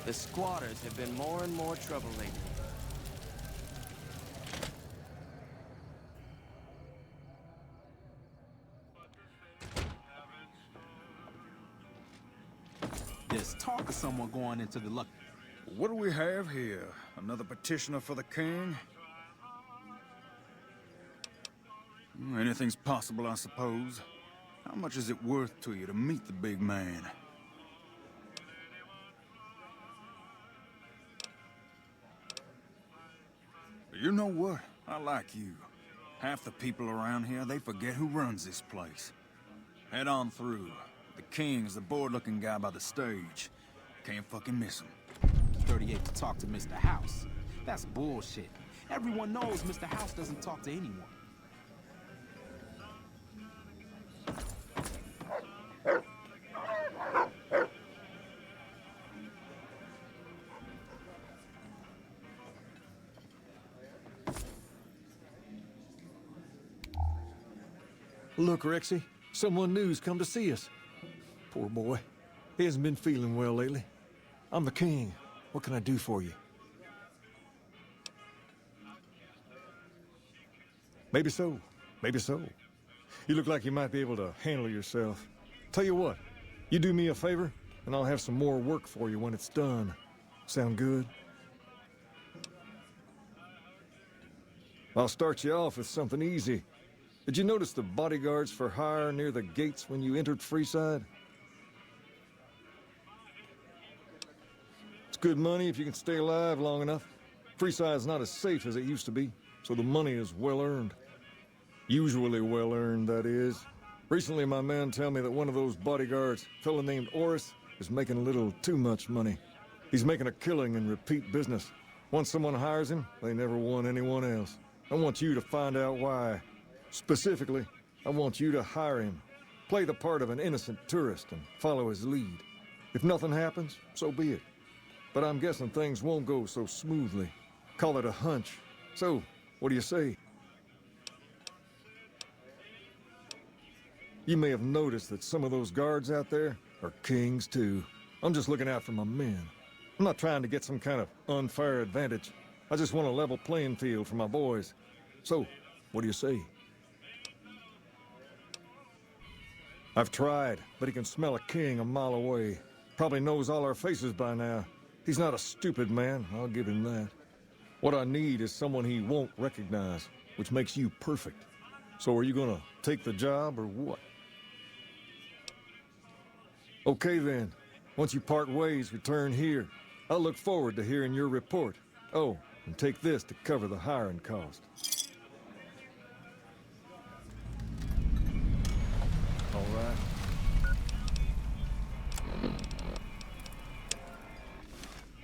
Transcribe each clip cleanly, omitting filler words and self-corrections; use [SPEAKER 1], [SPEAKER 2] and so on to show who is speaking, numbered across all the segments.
[SPEAKER 1] The squatters have been more and more trouble lately.
[SPEAKER 2] There's talk of someone going into the luck.
[SPEAKER 3] What do we have here? Another petitioner for the king? Anything's possible, I suppose. How much is it worth to you to meet the big man? You know what? I like you. Half the people around here, they forget who runs this place. Head on through. The king's the bored-looking guy by the stage. Can't fucking miss him.
[SPEAKER 2] 38 to talk to Mr. House. That's bullshit. Everyone knows Mr. House doesn't talk to anyone.
[SPEAKER 4] Look, Rexy, someone new's come to see us. Poor boy. He hasn't been feeling well lately. I'm the king. What can I do for you? Maybe so. Maybe so. You look like you might be able to handle yourself. Tell you what, you do me a favor, and I'll have some more work for you when it's done. Sound good? I'll start you off with something easy. Did you notice the bodyguards for hire near the gates when you entered Freeside? It's good money if you can stay alive long enough. Freeside's not as safe as it used to be, so the money is well earned. Usually well earned, that is. Recently, my men tell me that one of those bodyguards, a fellow named Oris, is making a little too much money. He's making a killing in repeat business. Once someone hires him, they never want anyone else. I want you to find out why. Specifically, I want you to hire him. Play the part of an innocent tourist and follow his lead. If nothing happens, so be it. But I'm guessing things won't go so smoothly. Call it a hunch. So, what do you say? You may have noticed that some of those guards out there are kings too. I'm just looking out for my men. I'm not trying to get some kind of unfair advantage. I just want a level playing field for my boys. So, what do you say? I've tried, but he can smell a king a mile away. Probably knows all our faces by now. He's not a stupid man, I'll give him that. What I need is someone he won't recognize, which makes you perfect. So are you gonna take the job or what? Okay then. Once you part ways, return here. I'll look forward to hearing your report. Oh, and take this to cover the hiring cost. All right.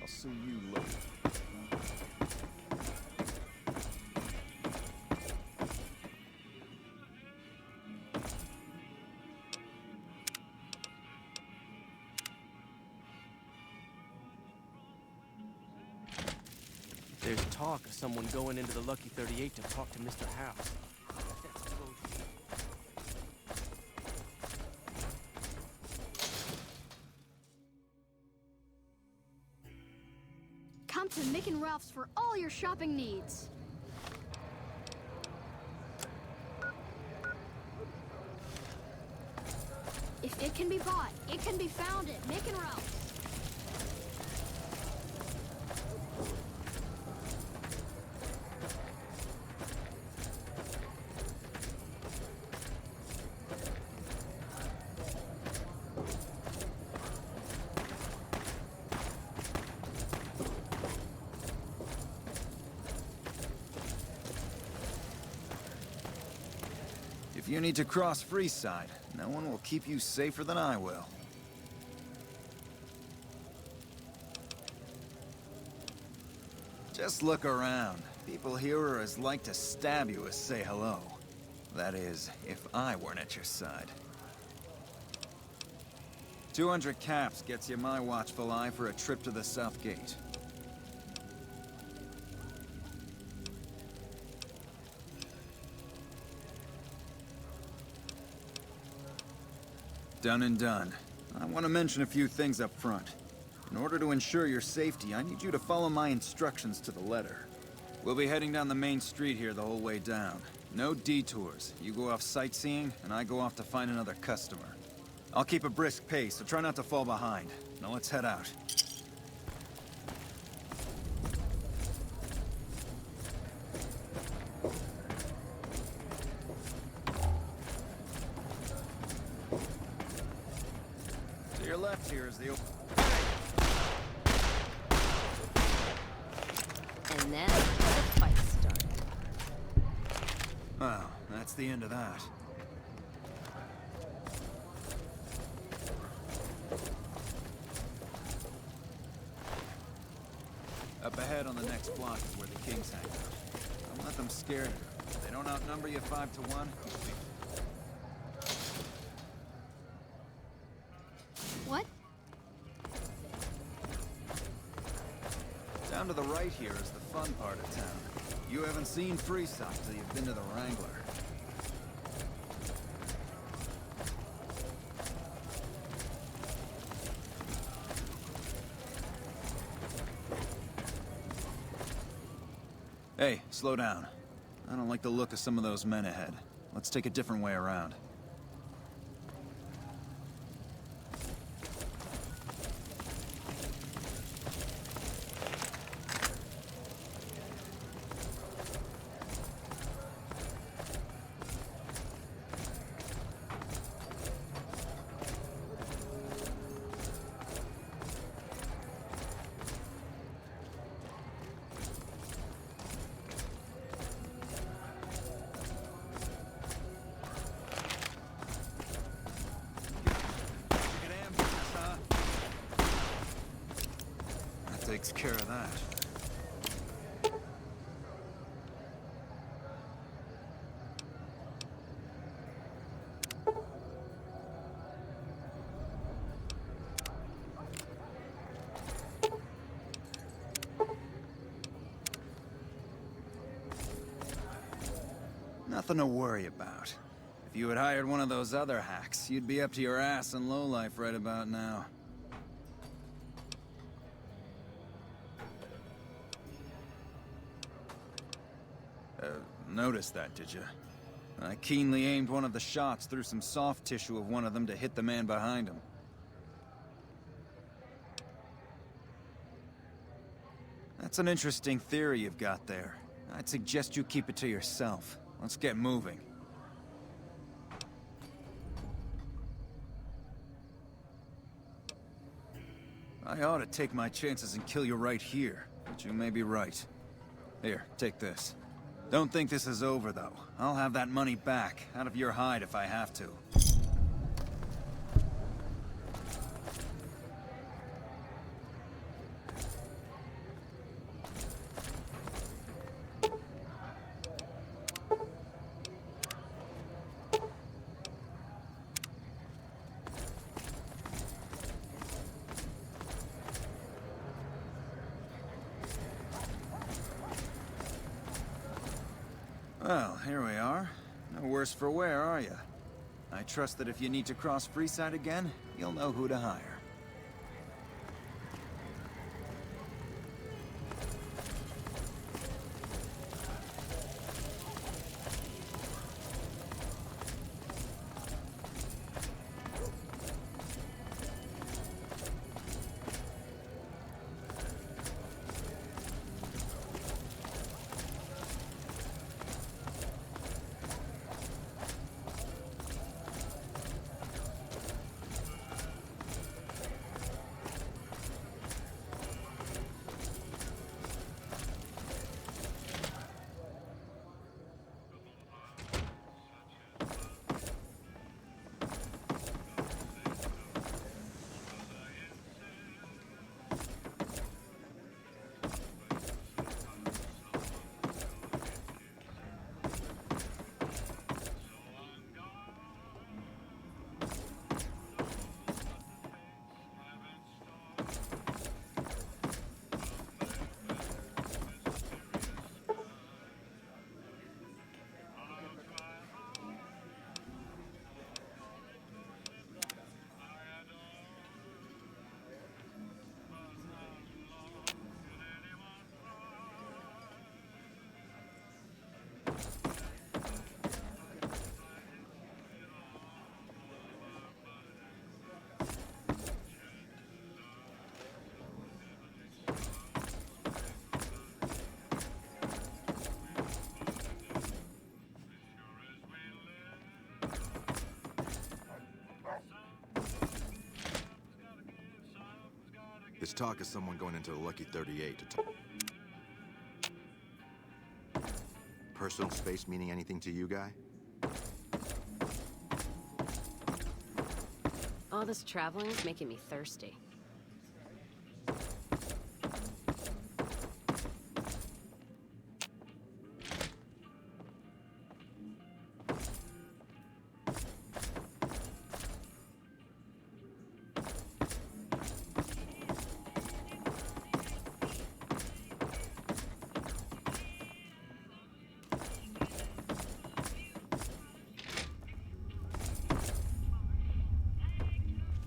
[SPEAKER 4] I'll see you later.
[SPEAKER 1] There's talk of someone going into the Lucky 38 to talk to Mr. House. That's bullshit.
[SPEAKER 5] Come to Mick and Ralph's for all your shopping needs. If it can be bought, it can be found at Mick and Ralph's.
[SPEAKER 3] If you need to cross Freeside, no one will keep you safer than I will. Just look around. People here are as like to stab you as say hello. That is, if I weren't at your side. 200 caps gets you my watchful eye for a trip to the South Gate. Done and done. I want to mention a few things up front. In order to ensure your safety, I need you to follow my instructions to the letter. We'll be heading down the main street here the whole way down. No detours. You go off sightseeing, and I go off to find another customer. I'll keep a brisk pace, so try not to fall behind. Now let's head out. To your left here is the...
[SPEAKER 6] And then the fight started.
[SPEAKER 3] Well, that's the end of that. Up ahead on the next block is where the Kings hang out. Don't let them scare you. If they don't outnumber you 5 to 1,
[SPEAKER 5] What?
[SPEAKER 3] down to the right here is the fun part of town. You haven't seen Freeside till you've been to the Wrangler. Hey, slow down. I don't like the look of some of those men ahead. Let's take a different way around. Takes care of that. Nothing to worry about. If you had hired one of those other hacks, you'd be up to your ass in lowlife right about now. Noticed that, did you? I keenly aimed one of the shots through some soft tissue of one of them to hit the man behind him. That's an interesting theory you've got there. I'd suggest you keep it to yourself. Let's get moving. I ought to take my chances and kill you right here, but you may be right. Here, take this. Don't think this is over, though. I'll have that money back, out of your hide if I have to. Well, here we are. No worse for wear, are you? I trust that if you need to cross Freeside again, you'll know who to hire.
[SPEAKER 7] was talk of someone going into the Lucky 38 to talk. Personal space meaning anything to you, guy?
[SPEAKER 6] All this traveling is making me thirsty.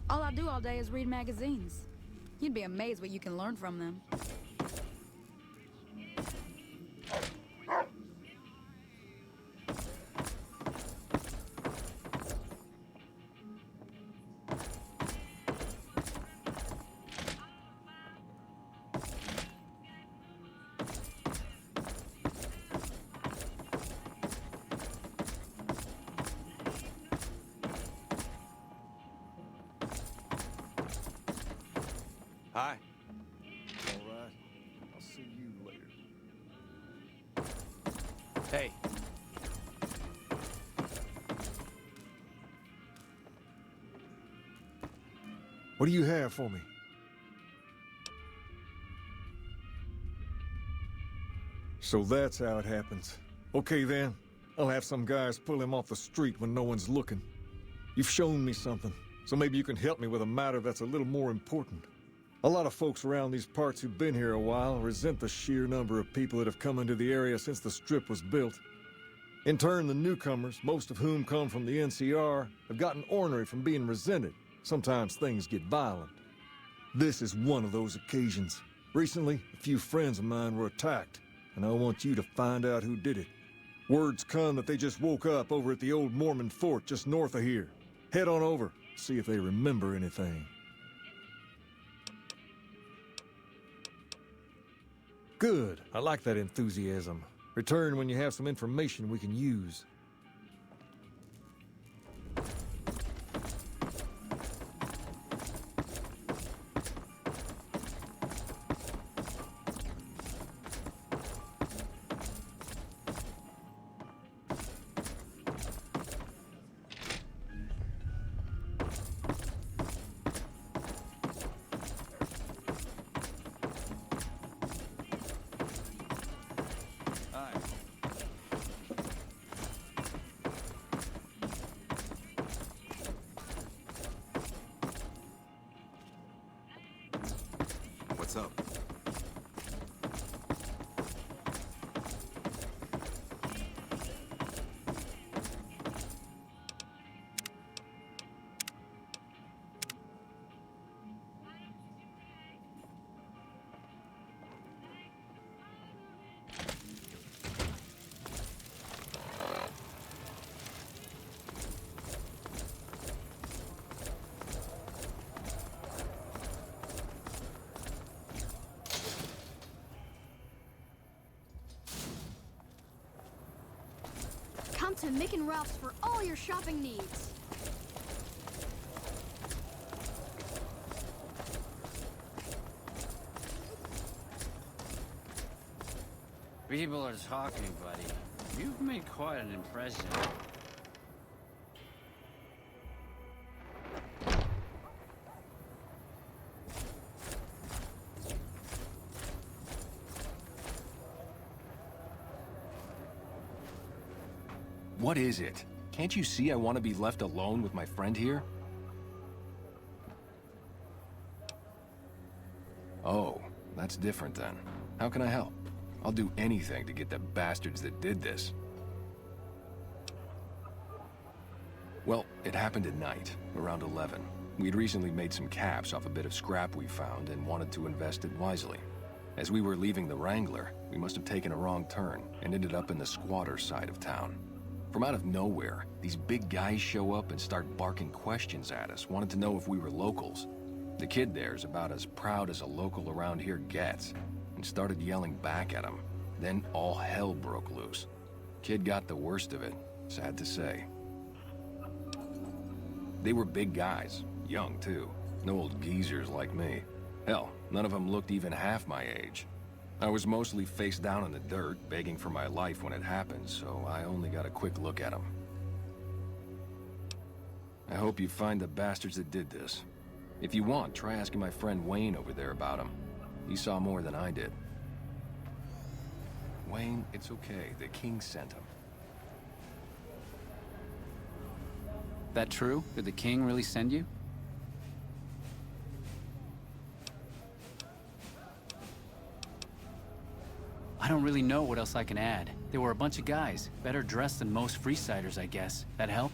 [SPEAKER 8] All I do all day is read magazines. You'd be amazed what you can learn from them.
[SPEAKER 1] Hi.
[SPEAKER 4] All right. I'll see you later.
[SPEAKER 1] Hey.
[SPEAKER 4] What do you have for me? So that's how it happens. Okay then. I'll have some guys pull him off the street when no one's looking. You've shown me something, so maybe you can help me with a matter that's a little more important. A lot of folks around these parts who've been here a while resent the sheer number of people that have come into the area since the Strip was built. In turn, the newcomers, most of whom come from the NCR, have gotten ornery from being resented. Sometimes things get violent. This is one of those occasions. Recently, a few friends of mine were attacked, and I want you to find out who did it. Word's come that they just woke up over at the old Mormon fort just north of here. Head on over, see if they remember anything. Good. I like that enthusiasm. Return when you have some information we can use.
[SPEAKER 7] What's up?
[SPEAKER 5] Come to Mick and Ralph's for all your shopping needs.
[SPEAKER 9] People are talking, buddy. You've made quite an impression.
[SPEAKER 10] What is it? Can't you see I want to be left alone with my friend here? Oh, that's different then. How can I help? I'll do anything to get the bastards that did this. Well, it happened at night, around 11. We'd recently made some caps off a bit of scrap we found and wanted to invest it wisely. As we were leaving the Wrangler, we must have taken a wrong turn and ended up in the squatter side of town. From out of nowhere, these big guys show up and start barking questions at us, wanted to know if we were locals. The kid there's about as proud as a local around here gets, and started yelling back at him. Then all hell broke loose. Kid got the worst of it, sad to say. They were big guys, young too, no old geezers like me. Hell, none of them looked even half my age. I was mostly face down in the dirt, begging for my life when it happened, so I only got a quick look at them. I hope you find the bastards that did this. If you want, try asking my friend Wayne over there about him. He saw more than I did. Wayne, it's okay. The king sent him.
[SPEAKER 9] That true? Did the king really send you? I don't really know what else I can add. They were a bunch of guys, better dressed than most Freesiders, I guess. That help?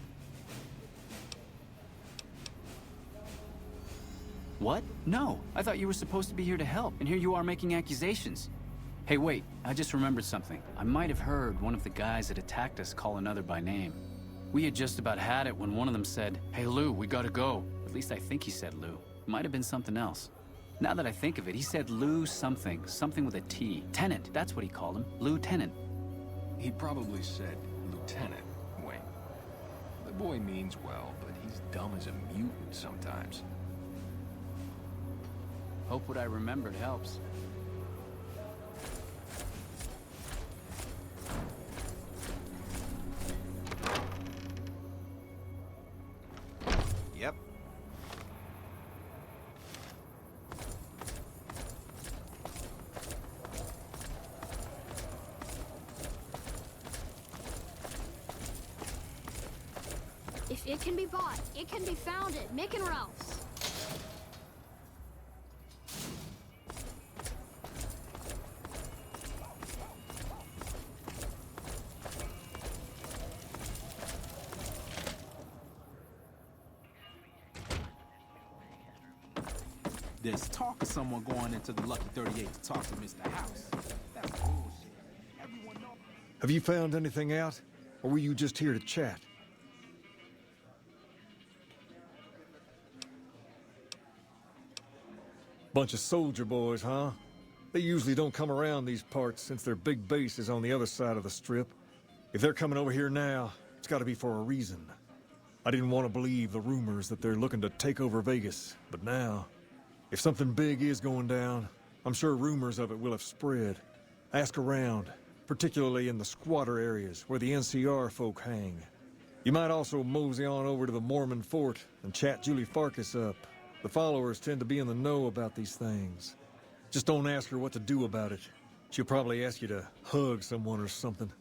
[SPEAKER 9] What? No, I thought you were supposed to be here to help, and here you are making accusations. Hey, wait, I just remembered something. I might have heard one of the guys that attacked us call another by name. We had just about had it when one of them said, "Hey Lou, we gotta go." At least I think he said Lou. Might have been something else. Now that I think of it, he said Lou something. Something with a T. Tenant, that's what he called him. Lieutenant.
[SPEAKER 10] He probably said Lieutenant, Wayne. The boy means well, but he's dumb as a mutant sometimes.
[SPEAKER 9] Hope what I remembered helps.
[SPEAKER 7] Yep.
[SPEAKER 5] If it can be bought, it can be found at Mick and Ralph's.
[SPEAKER 2] There's talk of someone going into the Lucky 38 to talk to Mr. House. That's bullshit. Everyone knows.
[SPEAKER 4] Have you found anything out? Or were you just here to chat? Bunch of soldier boys, huh? They usually don't come around these parts since their big base is on the other side of the strip. If they're coming over here now, it's gotta be for a reason. I didn't want to believe the rumors that they're looking to take over Vegas, but now, if something big is going down, I'm sure rumors of it will have spread. Ask around, particularly in the squatter areas where the NCR folk hang. You might also mosey on over to the Mormon fort and chat Julie Farkas up. The followers tend to be in the know about these things. Just don't ask her what to do about it. She'll probably ask you to hug someone or something.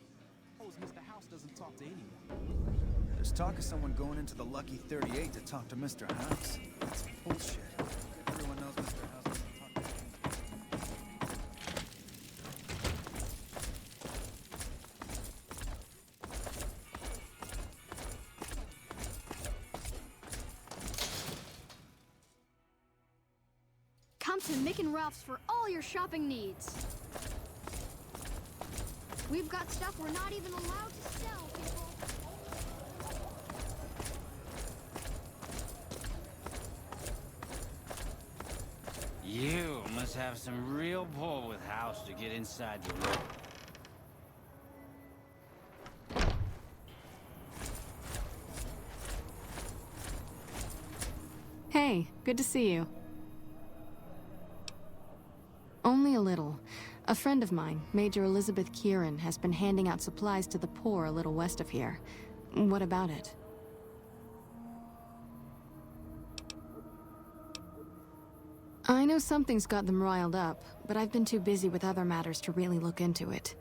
[SPEAKER 2] Mr. House doesn't talk to anyone.
[SPEAKER 3] There's talk of someone going into the Lucky 38 to talk to Mr. House. That's bullshit. Everyone knows Mr. House doesn't talk to anyone.
[SPEAKER 5] Come to Mick and Ralph's for all your shopping needs. We've got stuff we're not even allowed to sell, people.
[SPEAKER 9] You must have some real pull with House to get inside the room.
[SPEAKER 6] Hey, good to see you. Only a little. A friend of mine, Major Elizabeth Kieran, has been handing out supplies to the poor a little west of here. What about it? I know something's got them riled up, but I've been too busy with other matters to really look into it.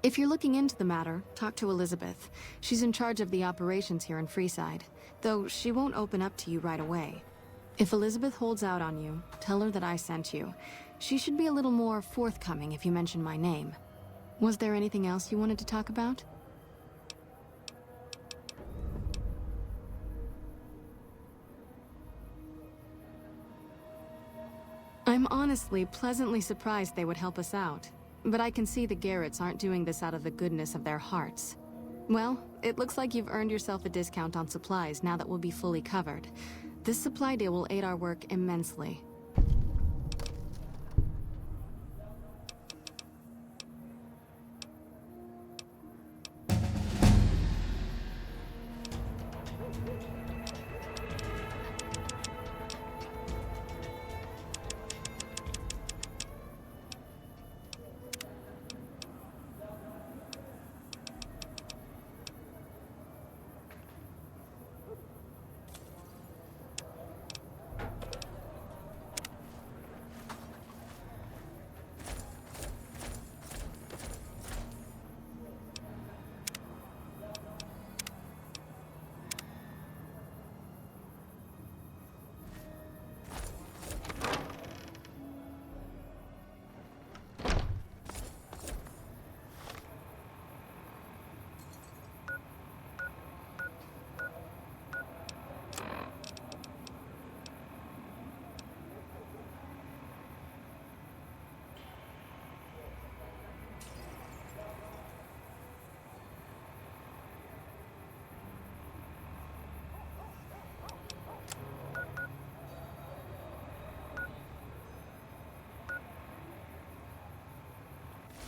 [SPEAKER 6] If you're looking into the matter, talk to Elizabeth. She's in charge of the operations here in Freeside, though she won't open up to you right away. If Elizabeth holds out on you, tell her that I sent you. She should be a little more forthcoming if you mention my name. Was there anything else you wanted to talk about? I'm honestly pleasantly surprised they would help us out. But I can see the Garretts aren't doing this out of the goodness of their hearts. Well, it looks like you've earned yourself a discount on supplies now that we'll be fully covered. This supply deal will aid our work immensely.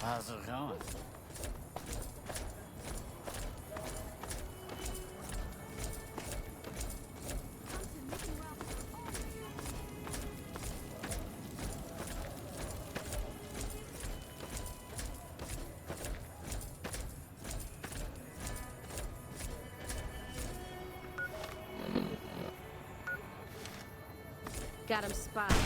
[SPEAKER 9] How's it going?
[SPEAKER 5] Got him spotted.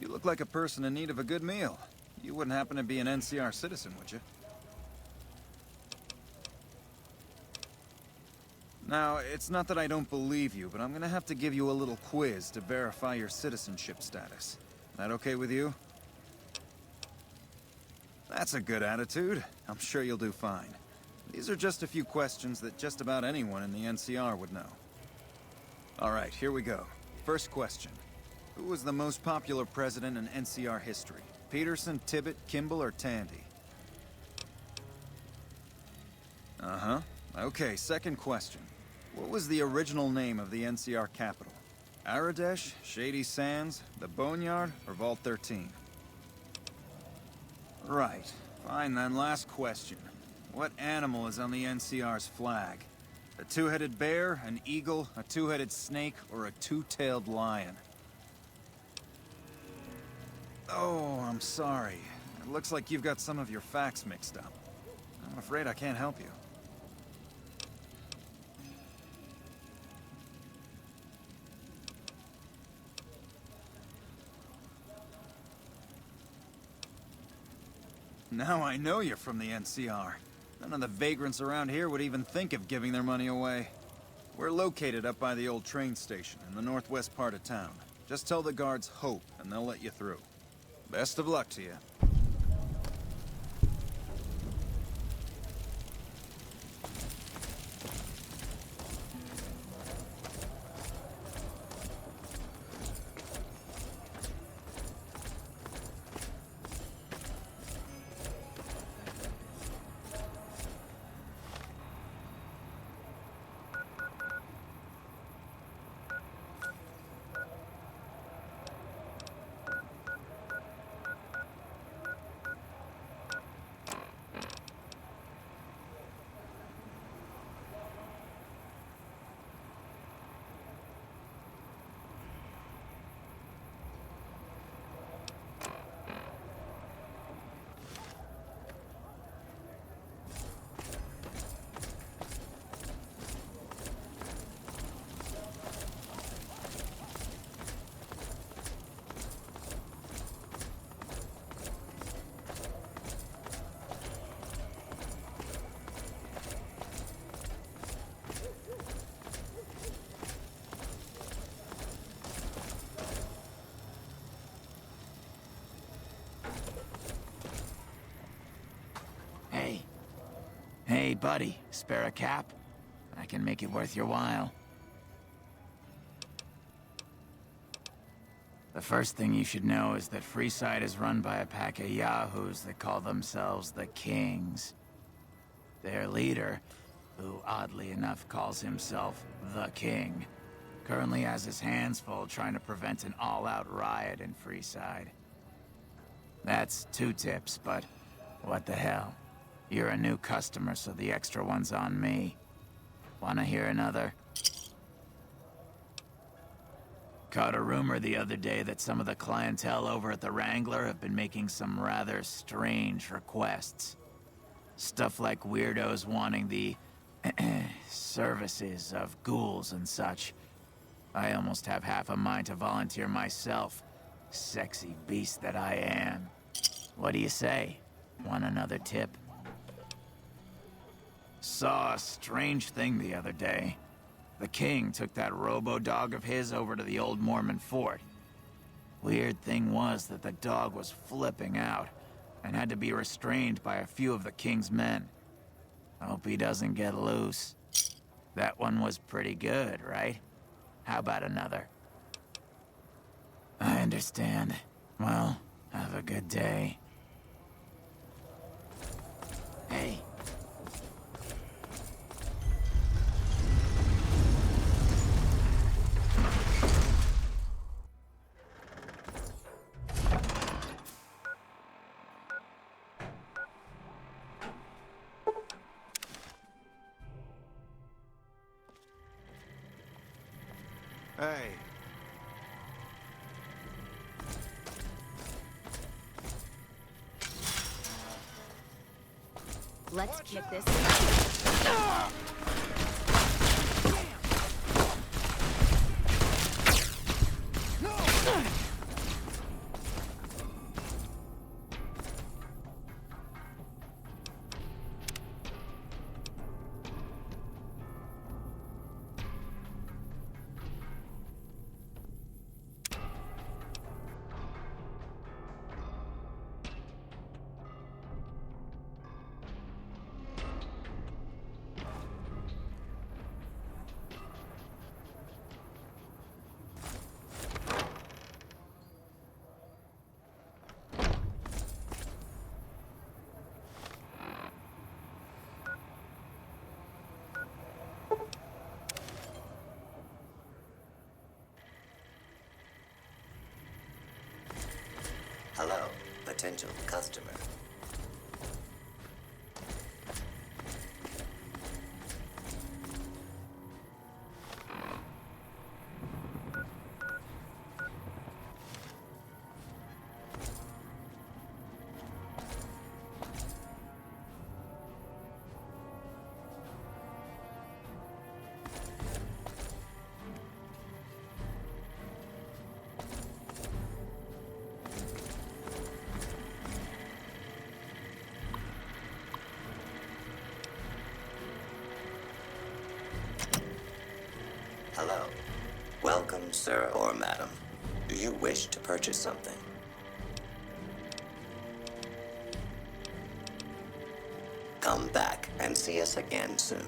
[SPEAKER 3] You look like a person in need of a good meal. You wouldn't happen to be an NCR citizen, would you? Now, it's not that I don't believe you, but I'm gonna have to give you a little quiz to verify your citizenship status. That okay with you? That's a good attitude. I'm sure you'll do fine. These are just a few questions that just about anyone in the NCR would know. All right, here we go. First question. Who was the most popular president in NCR history? Peterson, Tibbet, Kimball, or Tandy? Uh-huh. Okay, second question. What was the original name of the NCR capital? Aradesh, Shady Sands, the Boneyard, or Vault 13? Right. Fine then, last question. What animal is on the NCR's flag? A two-headed bear, an eagle, a two-headed snake, or a two-tailed lion? Oh, I'm sorry. It looks like you've got some of your facts mixed up. I'm afraid I can't help you. Now I know you're from the NCR. None of the vagrants around here would even think of giving their money away. We're located up by the old train station in the northwest part of town. Just tell the guards Hope, and they'll let you through. Best of luck to you.
[SPEAKER 11] Hey, buddy, spare a cap? I can make it worth your while. The first thing you should know is that Freeside is run by a pack of yahoos that call themselves the Kings. Their leader, who oddly enough calls himself the King, currently has his hands full trying to prevent an all-out riot in Freeside. That's 2 tips, but what the hell? You're a new customer, so the extra one's on me. Wanna hear another? Caught a rumor the other day that some of the clientele over at the Wrangler have been making some rather strange requests. Stuff like weirdos wanting the services of ghouls and such. I almost have half a mind to volunteer myself. Sexy beast that I am. What do you say? Want another tip? Saw a strange thing the other day. The king took that robo-dog of his over to the old Mormon fort. Weird thing was that the dog was flipping out and had to be restrained by a few of the king's men. Hope he doesn't get loose. That one was pretty good, right? How about another? I understand. Well, have a good day. Hey.
[SPEAKER 7] Hey.
[SPEAKER 12] Let's kick this.
[SPEAKER 13] Hello, potential customer. Hello. Welcome, sir or madam. Do you wish to purchase something? Come back and see us again soon.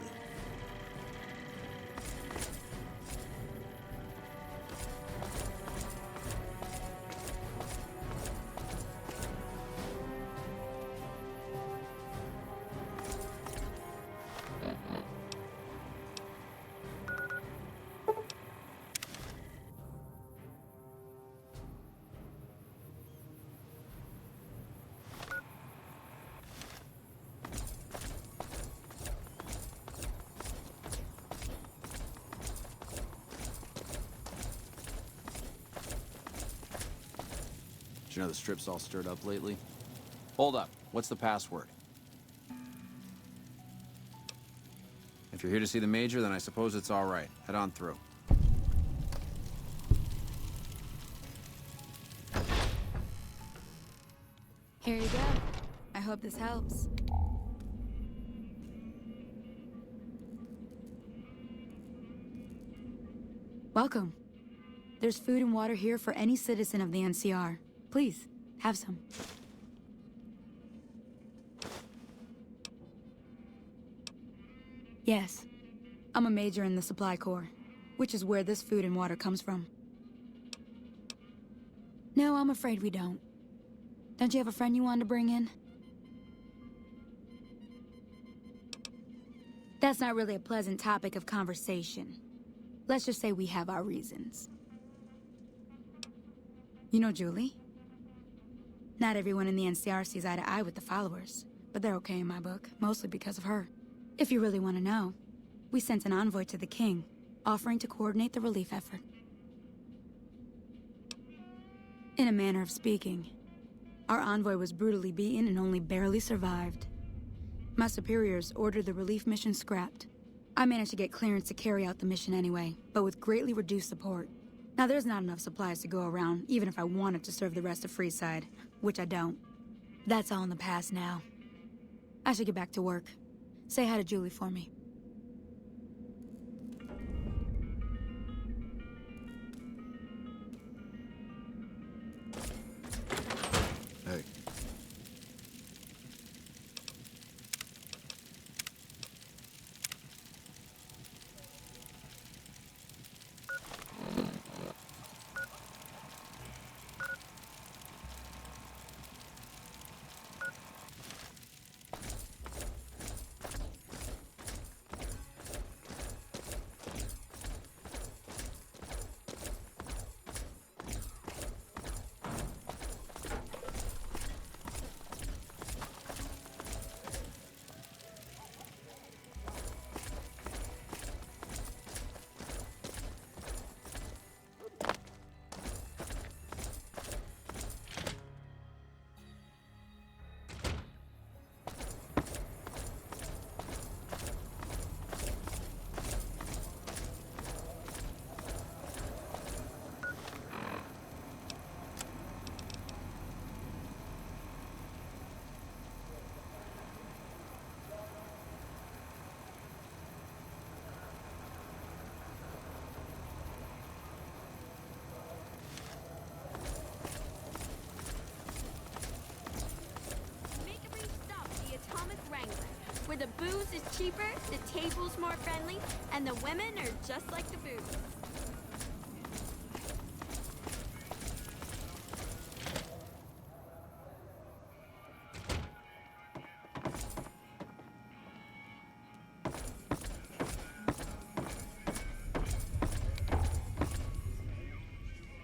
[SPEAKER 14] You know the strip's all stirred up lately? Hold up. What's the password? If you're here to see the Major, then I suppose it's all right. Head on through.
[SPEAKER 8] Here you go. I hope this helps. Welcome. There's food and water here for any citizen of the NCR. Please, have some. Yes, I'm a major in the Supply Corps, which is where this food and water comes from. No, I'm afraid we don't. Don't you have a friend you wanted to bring in? That's not really a pleasant topic of conversation. Let's just say we have our reasons. You know Julie? Not everyone in the NCR sees eye to eye with the followers, but they're okay in my book, mostly because of her. If you really want to know, we sent an envoy to the king, offering to coordinate the relief effort. In a manner of speaking. Our envoy was brutally beaten and only barely survived. My superiors ordered the relief mission scrapped. I managed to get clearance to carry out the mission anyway, but with greatly reduced support. Now there's not enough supplies to go around, even if I wanted to serve the rest of Freeside, which I don't. That's all in the past now. I should get back to work. Say hi to Julie for me.
[SPEAKER 7] Hey.
[SPEAKER 12] Where the booze is cheaper, the table's more friendly, and the women are just like the booze.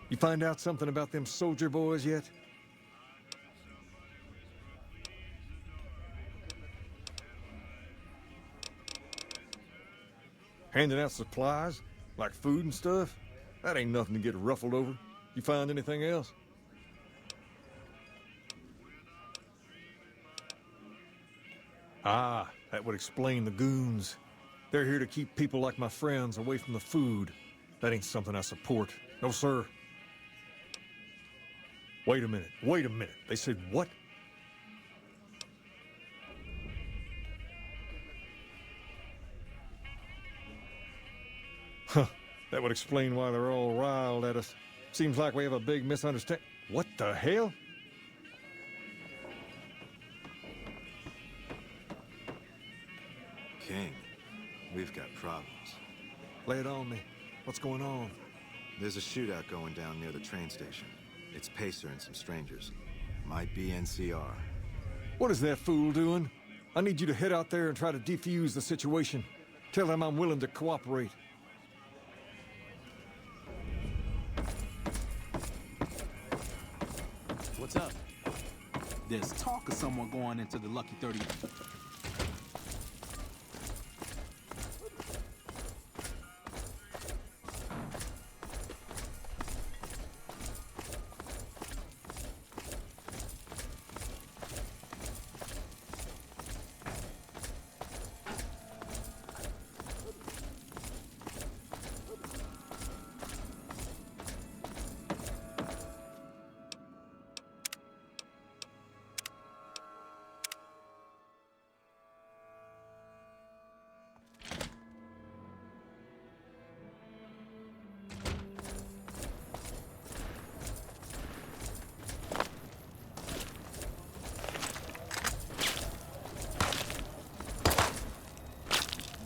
[SPEAKER 4] You find out something about them soldier boys yet? Handing out supplies? Like food and stuff? That ain't nothing to get ruffled over. You find anything else? Ah, that would explain the goons. They're here to keep people like my friends away from the food. That ain't something I support. No, sir. Wait a minute. They said what? Huh, that would explain why they're all riled at us. Seems like we have a big misunderstanding. What the hell?
[SPEAKER 7] King, we've got problems.
[SPEAKER 4] Lay it on me. What's going on?
[SPEAKER 7] There's a shootout going down near the train station. It's Pacer and some strangers. Might be NCR.
[SPEAKER 4] What is that fool doing? I need you to head out there and try to defuse the situation. Tell them I'm willing to cooperate.
[SPEAKER 1] What's up?
[SPEAKER 2] There's talk of someone going into the Lucky 30.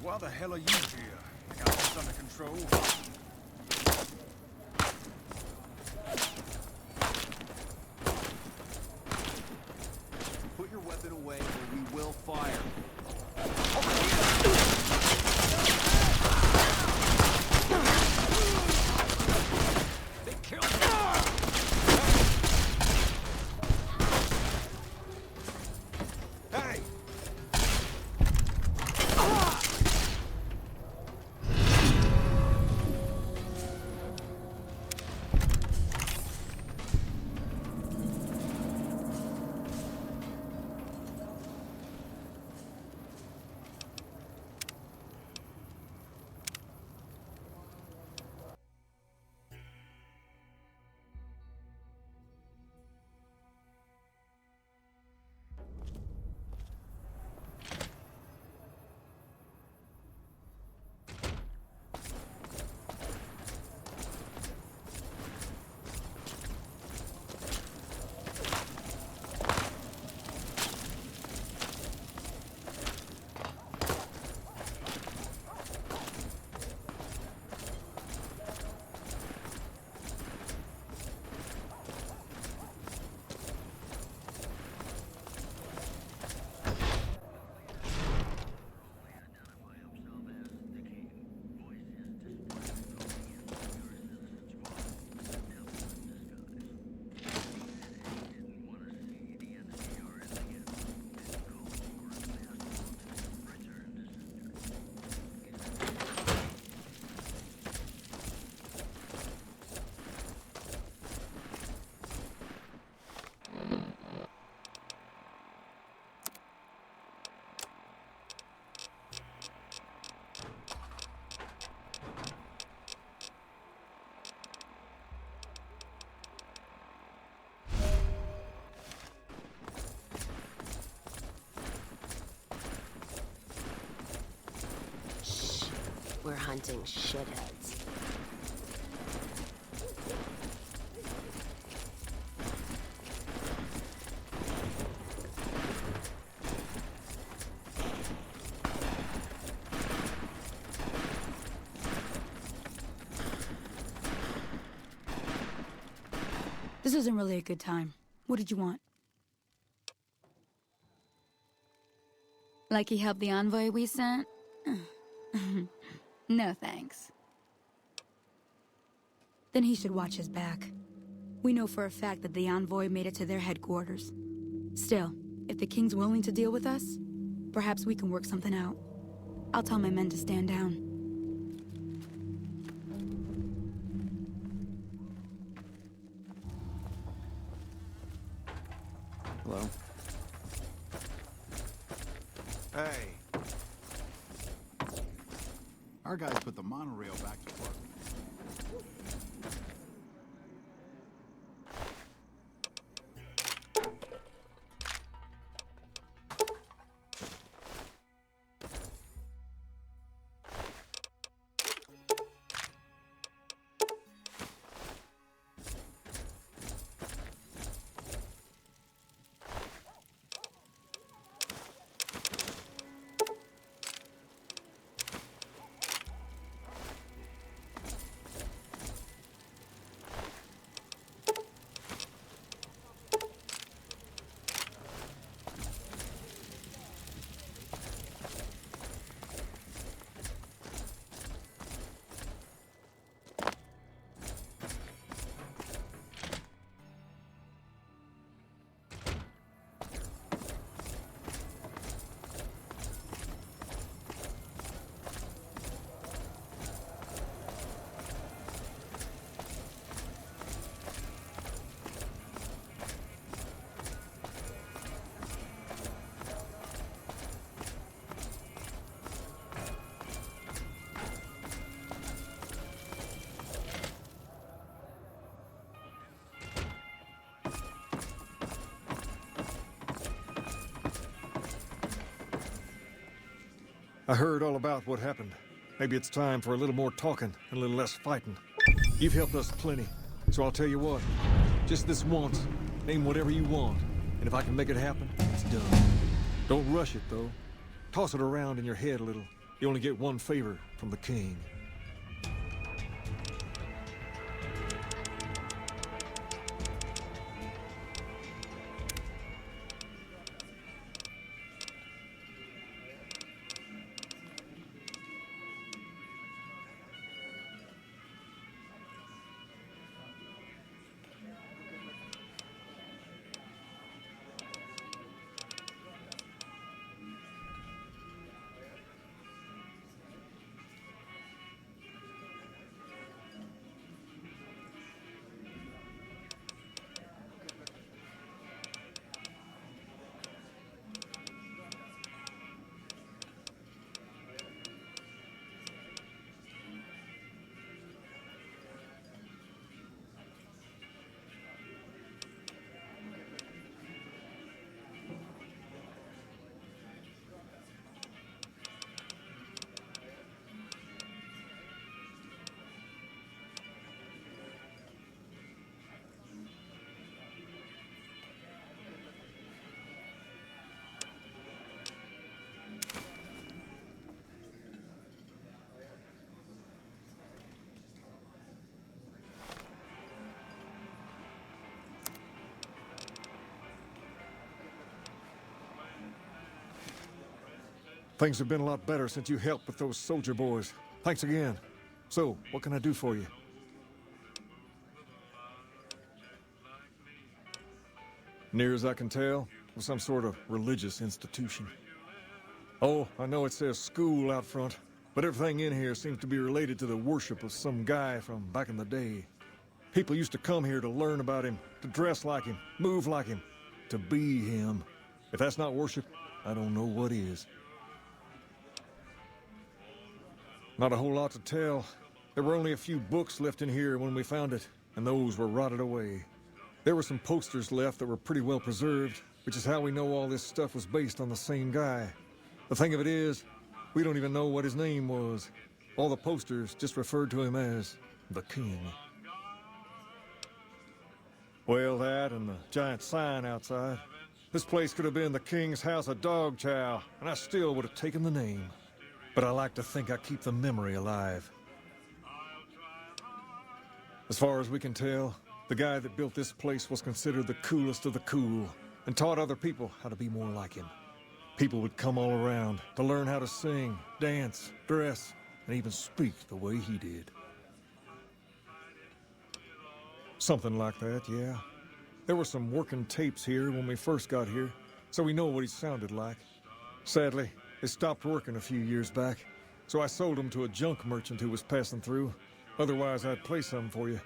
[SPEAKER 3] Why the hell are you here? Got this under control?
[SPEAKER 1] Put your weapon away or we will fire. They killed me. Hey!
[SPEAKER 15] We're hunting shitheads.
[SPEAKER 8] This isn't really a good time. What did you want? Like he helped the envoy we sent? No thanks. Then he should watch his back. We know for a fact that the envoy made it to their headquarters. Still, if the king's willing to deal with us, perhaps we can work something out. I'll tell my men to stand down.
[SPEAKER 14] Hello?
[SPEAKER 16] Hey. Our guys put the monorail back to work.
[SPEAKER 4] I heard all about what happened. Maybe it's time for a little more talking and a little less fighting. You've helped us plenty, so I'll tell you what. Just this once, name whatever you want, and if I can make it happen, it's done. Don't rush it, though. Toss it around in your head a little. You only get one favor from the king. Things have been a lot better since you helped with those soldier boys. Thanks again. So, what can I do for you? Near as I can tell, it was some sort of religious institution. Oh, I know it says school out front, but everything in here seems to be related to the worship of some guy from back in the day. People used to come here to learn about him, to dress like him, move like him, to be him. If that's not worship, I don't know what is. Not a whole lot to tell. There were only a few books left in here when we found it, and those were rotted away. There were some posters left that were pretty well preserved, which is how we know all this stuff was based on the same guy. The thing of it is, we don't even know what his name was. All the posters just referred to him as the King. Well, that and the giant sign outside. This place could have been the King's House of Dog Chow, and I still would have taken the name. But I like to think I keep the memory alive. As far as we can tell, the guy that built this place was considered the coolest of the cool, and taught other people how to be more like him. People would come all around to learn how to sing, dance, dress, and even speak the way he did. Something like that, yeah. There were some working tapes here when we first got here, so we know what he sounded like. Sadly, they stopped working a few years back, so I sold them to a junk merchant who was passing through. Otherwise, I'd play some for you.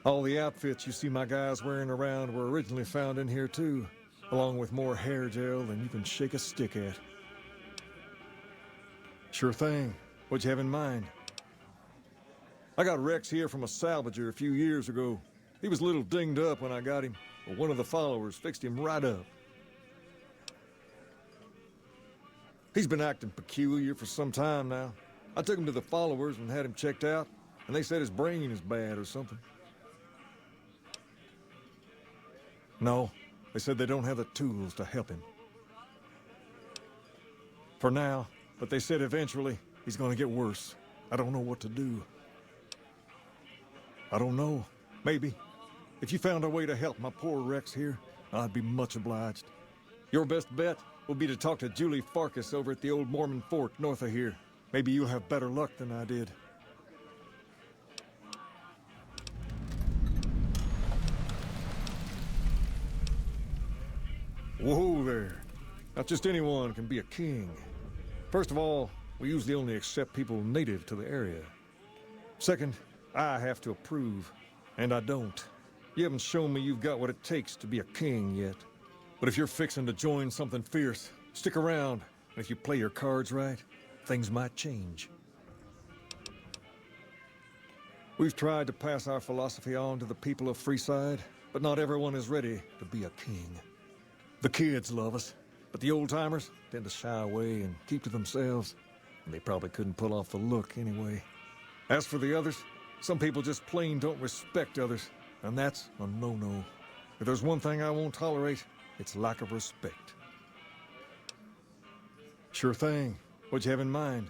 [SPEAKER 4] All the outfits you see my guys wearing around were originally found in here too, along with more hair gel than you can shake a stick at. Sure thing. What'd you have in mind? I got Rex here from a salvager a few years ago. He was a little dinged up when I got him, but one of the followers fixed him right up. He's been acting peculiar for some time now. I took him to the followers and had him checked out, and they said his brain is bad or something. No, they said they don't have the tools to help him. For now, but they said eventually he's gonna get worse. I don't know what to do. I don't know. Maybe. If you found a way to help my poor Rex here, I'd be much obliged. Your best bet will be to talk to Julie Farkas over at the old Mormon fort north of here. Maybe you'll have better luck than I did. Whoa there. Not just anyone can be a king. First of all, we usually only accept people native to the area. Second, I have to approve, and I don't. You haven't shown me you've got what it takes to be a king yet. But if you're fixing to join something fierce, stick around. And if you play your cards right, things might change. We've tried to pass our philosophy on to the people of Freeside, but not everyone is ready to be a king. The kids love us, but the old-timers tend to shy away and keep to themselves, and they probably couldn't pull off the look anyway. As for the others, some people just plain don't respect others, and that's a no-no. If there's one thing I won't tolerate, it's lack of respect. Sure thing. What'd you have in mind?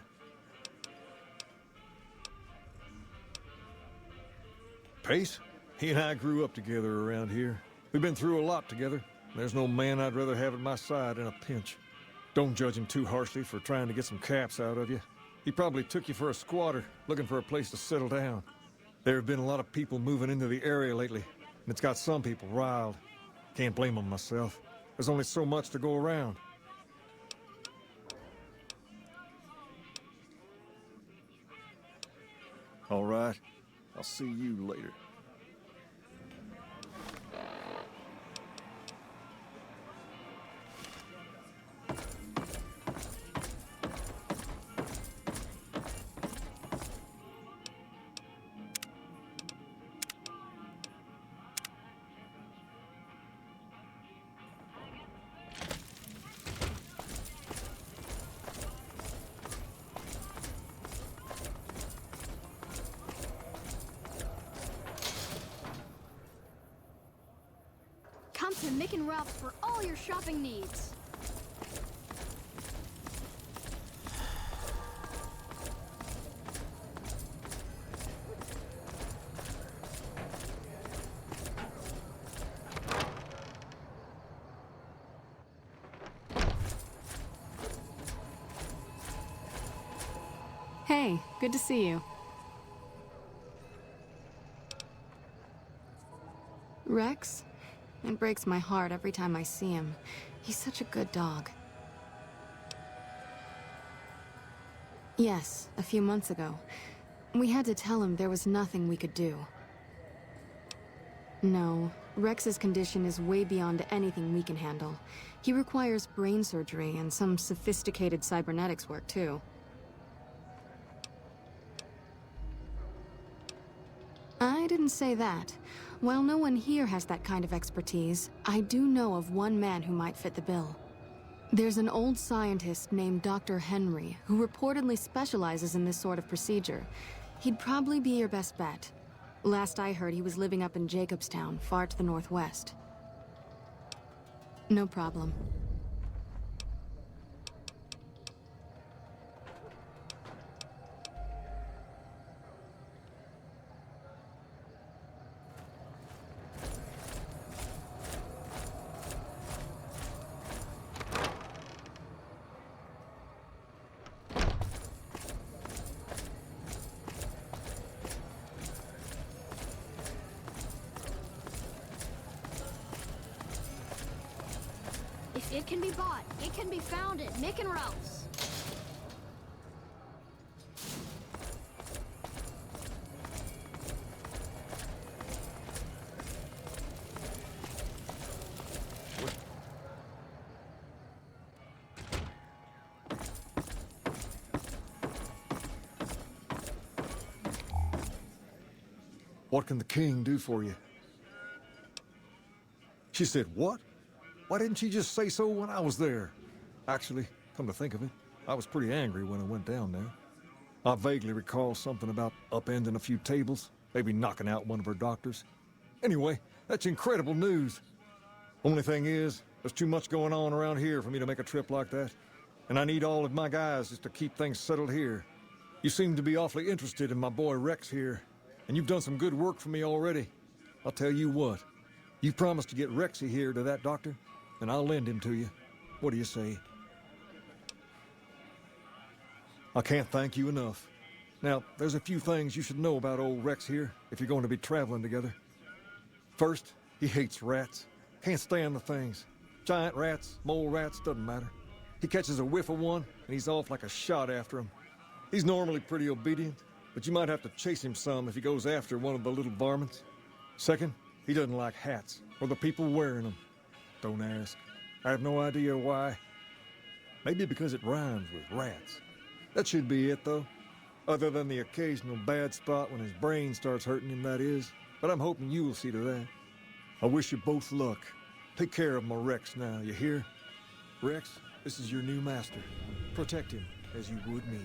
[SPEAKER 4] Pace? He and I grew up together around here. We've been through a lot together. There's no man I'd rather have at my side in a pinch. Don't judge him too harshly for trying to get some caps out of you. He probably took you for a squatter, looking for a place to settle down. There have been a lot of people moving into the area lately, and it's got some people riled. Can't blame them myself. There's only so much to go around. All right. I'll see you later.
[SPEAKER 5] Come to Mick and Ralph's for all your shopping needs.
[SPEAKER 6] Hey, good to see you. Rex? It breaks my heart every time I see him. He's such a good dog. Yes, a few months ago. We had to tell him there was nothing we could do. No, Rex's condition is way beyond anything we can handle. He requires brain surgery and some sophisticated cybernetics work, too. I didn't say that. While no one here has that kind of expertise, I do know of one man who might fit the bill. There's an old scientist named Dr. Henry who reportedly specializes in this sort of procedure. He'd probably be your best bet. Last I heard, he was living up in Jacobstown, far to the northwest. No problem.
[SPEAKER 5] If it can be bought, it can be found at Mick and Ralph's.
[SPEAKER 4] What can the king do for you? She said, what? Why didn't she just say so when I was there? Actually, come to think of it, I was pretty angry when I went down there. I vaguely recall something about upending a few tables, maybe knocking out one of her doctors. Anyway, that's incredible news. Only thing is, there's too much going on around here for me to make a trip like that. And I need all of my guys just to keep things settled here. You seem to be awfully interested in my boy Rex here, and you've done some good work for me already. I'll tell you what, you promised to get Rexy here to that doctor, and I'll lend him to you. What do you say? I can't thank you enough. Now, there's a few things you should know about old Rex here if you're going to be traveling together. First, he hates rats. Can't stand the things. Giant rats, mole rats, doesn't matter. He catches a whiff of one, and he's off like a shot after him. He's normally pretty obedient, but you might have to chase him some if he goes after one of the little varmints. Second, he doesn't like hats, or the people wearing them. Don't ask. I have no idea why. Maybe because it rhymes with rats. That should be it, though. Other than the occasional bad spot when his brain starts hurting him, that is. But I'm hoping you will see to that. I wish you both luck. Take care of my Rex now, you hear? Rex, this is your new master. Protect him as you would me.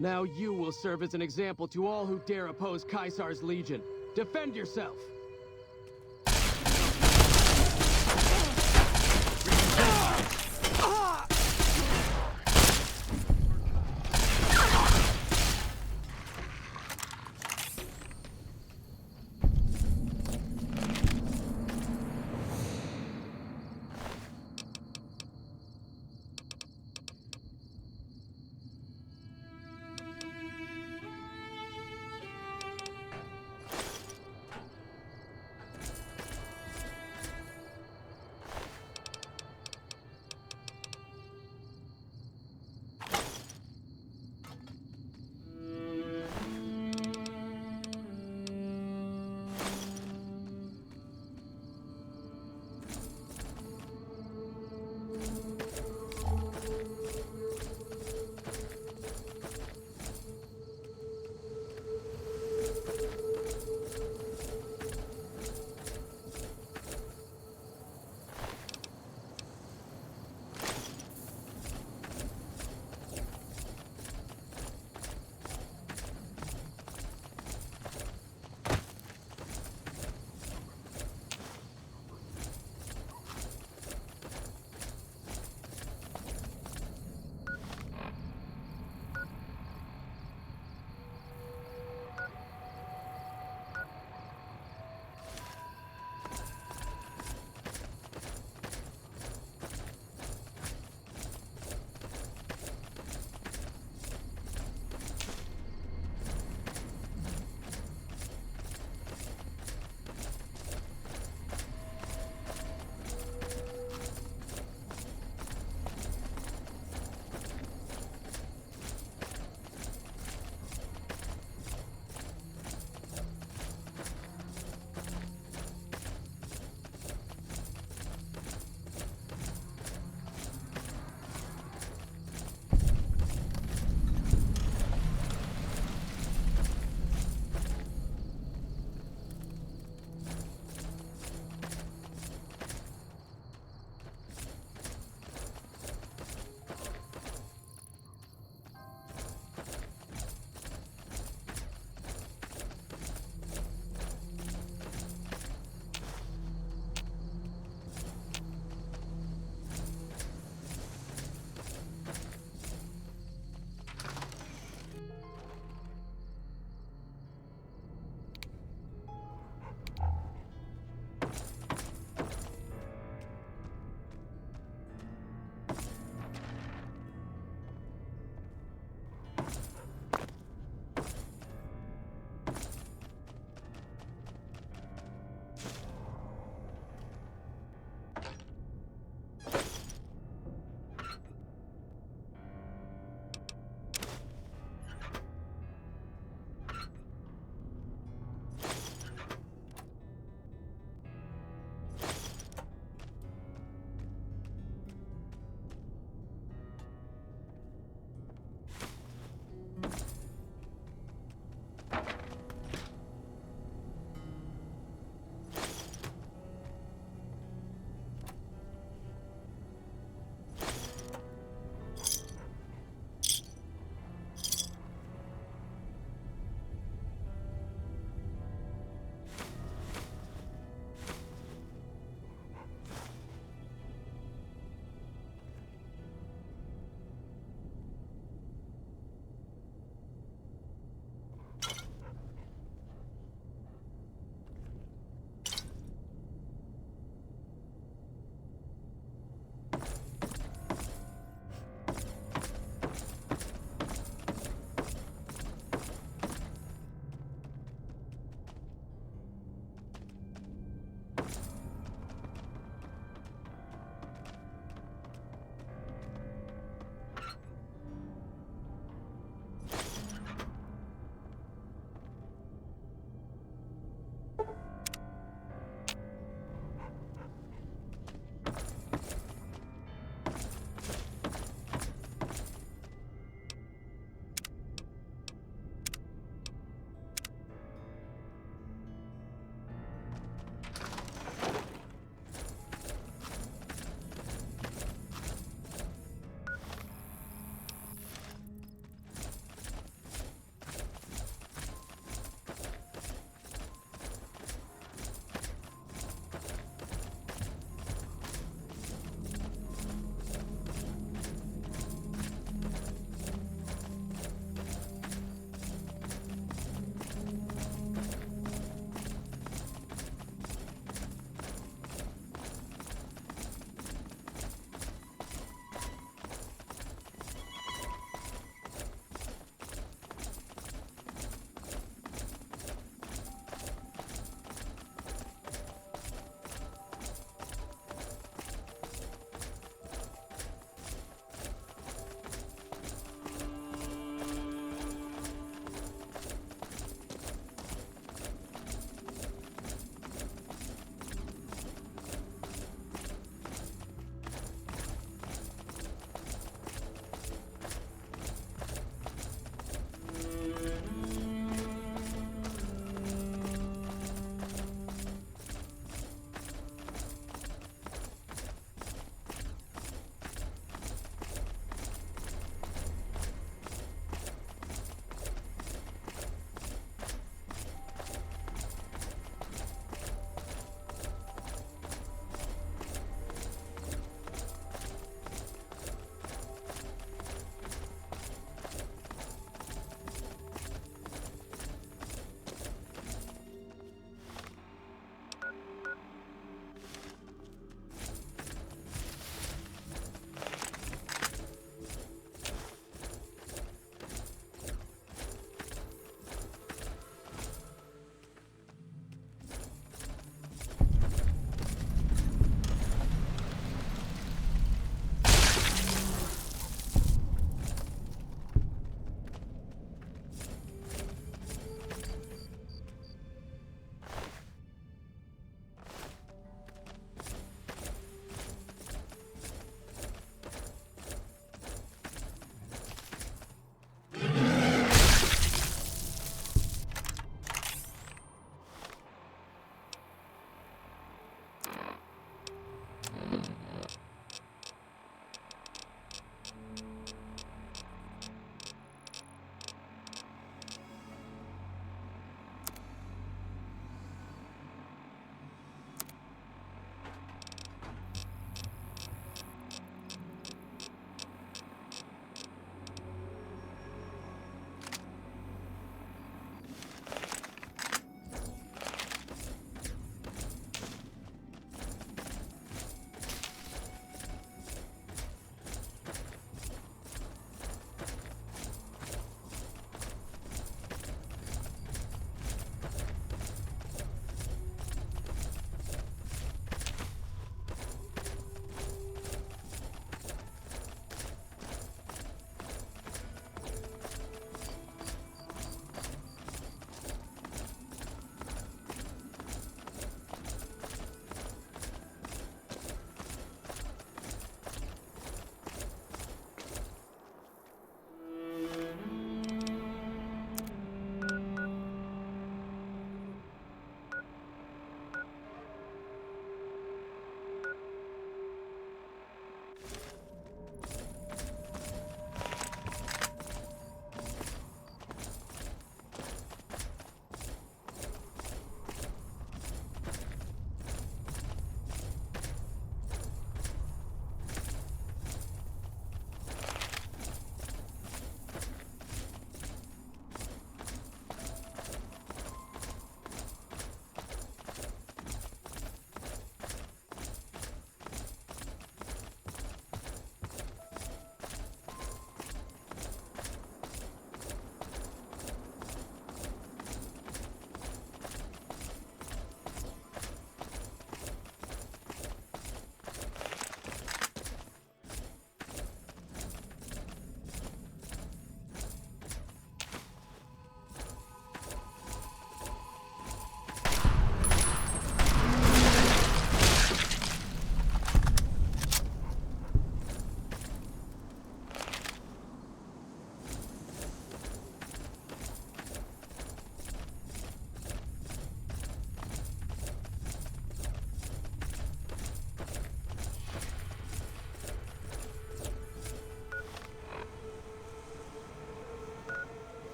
[SPEAKER 1] Now you will serve as an example to all who dare oppose Caesar's legion. Defend yourself!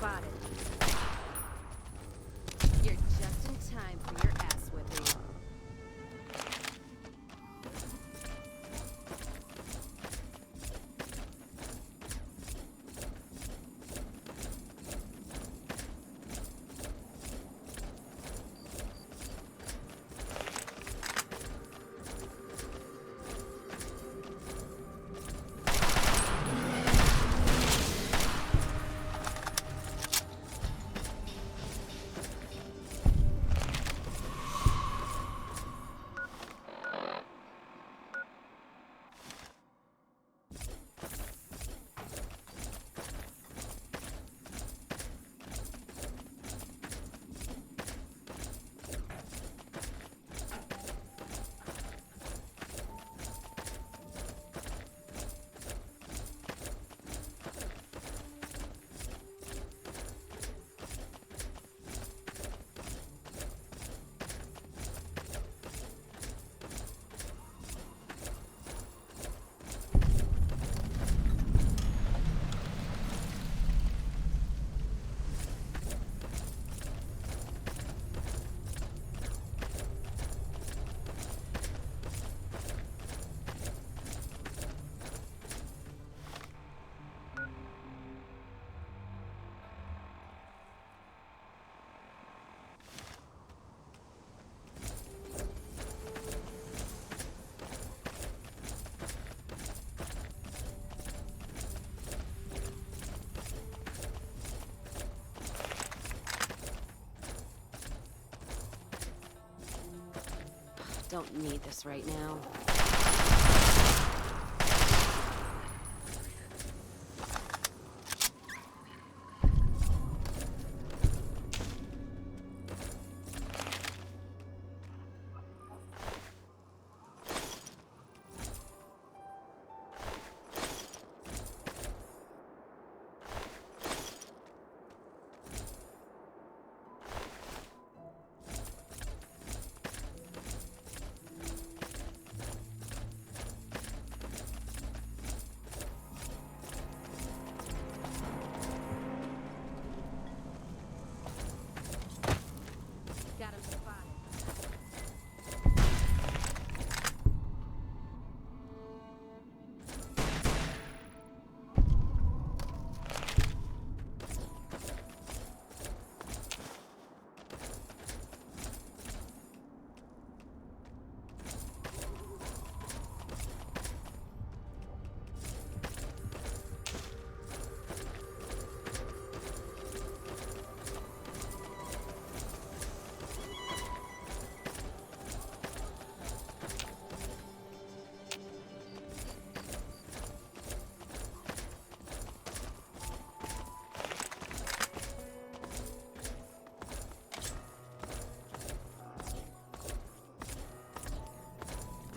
[SPEAKER 17] spotted. You're just in time for your ass whipping. Don't need this right now.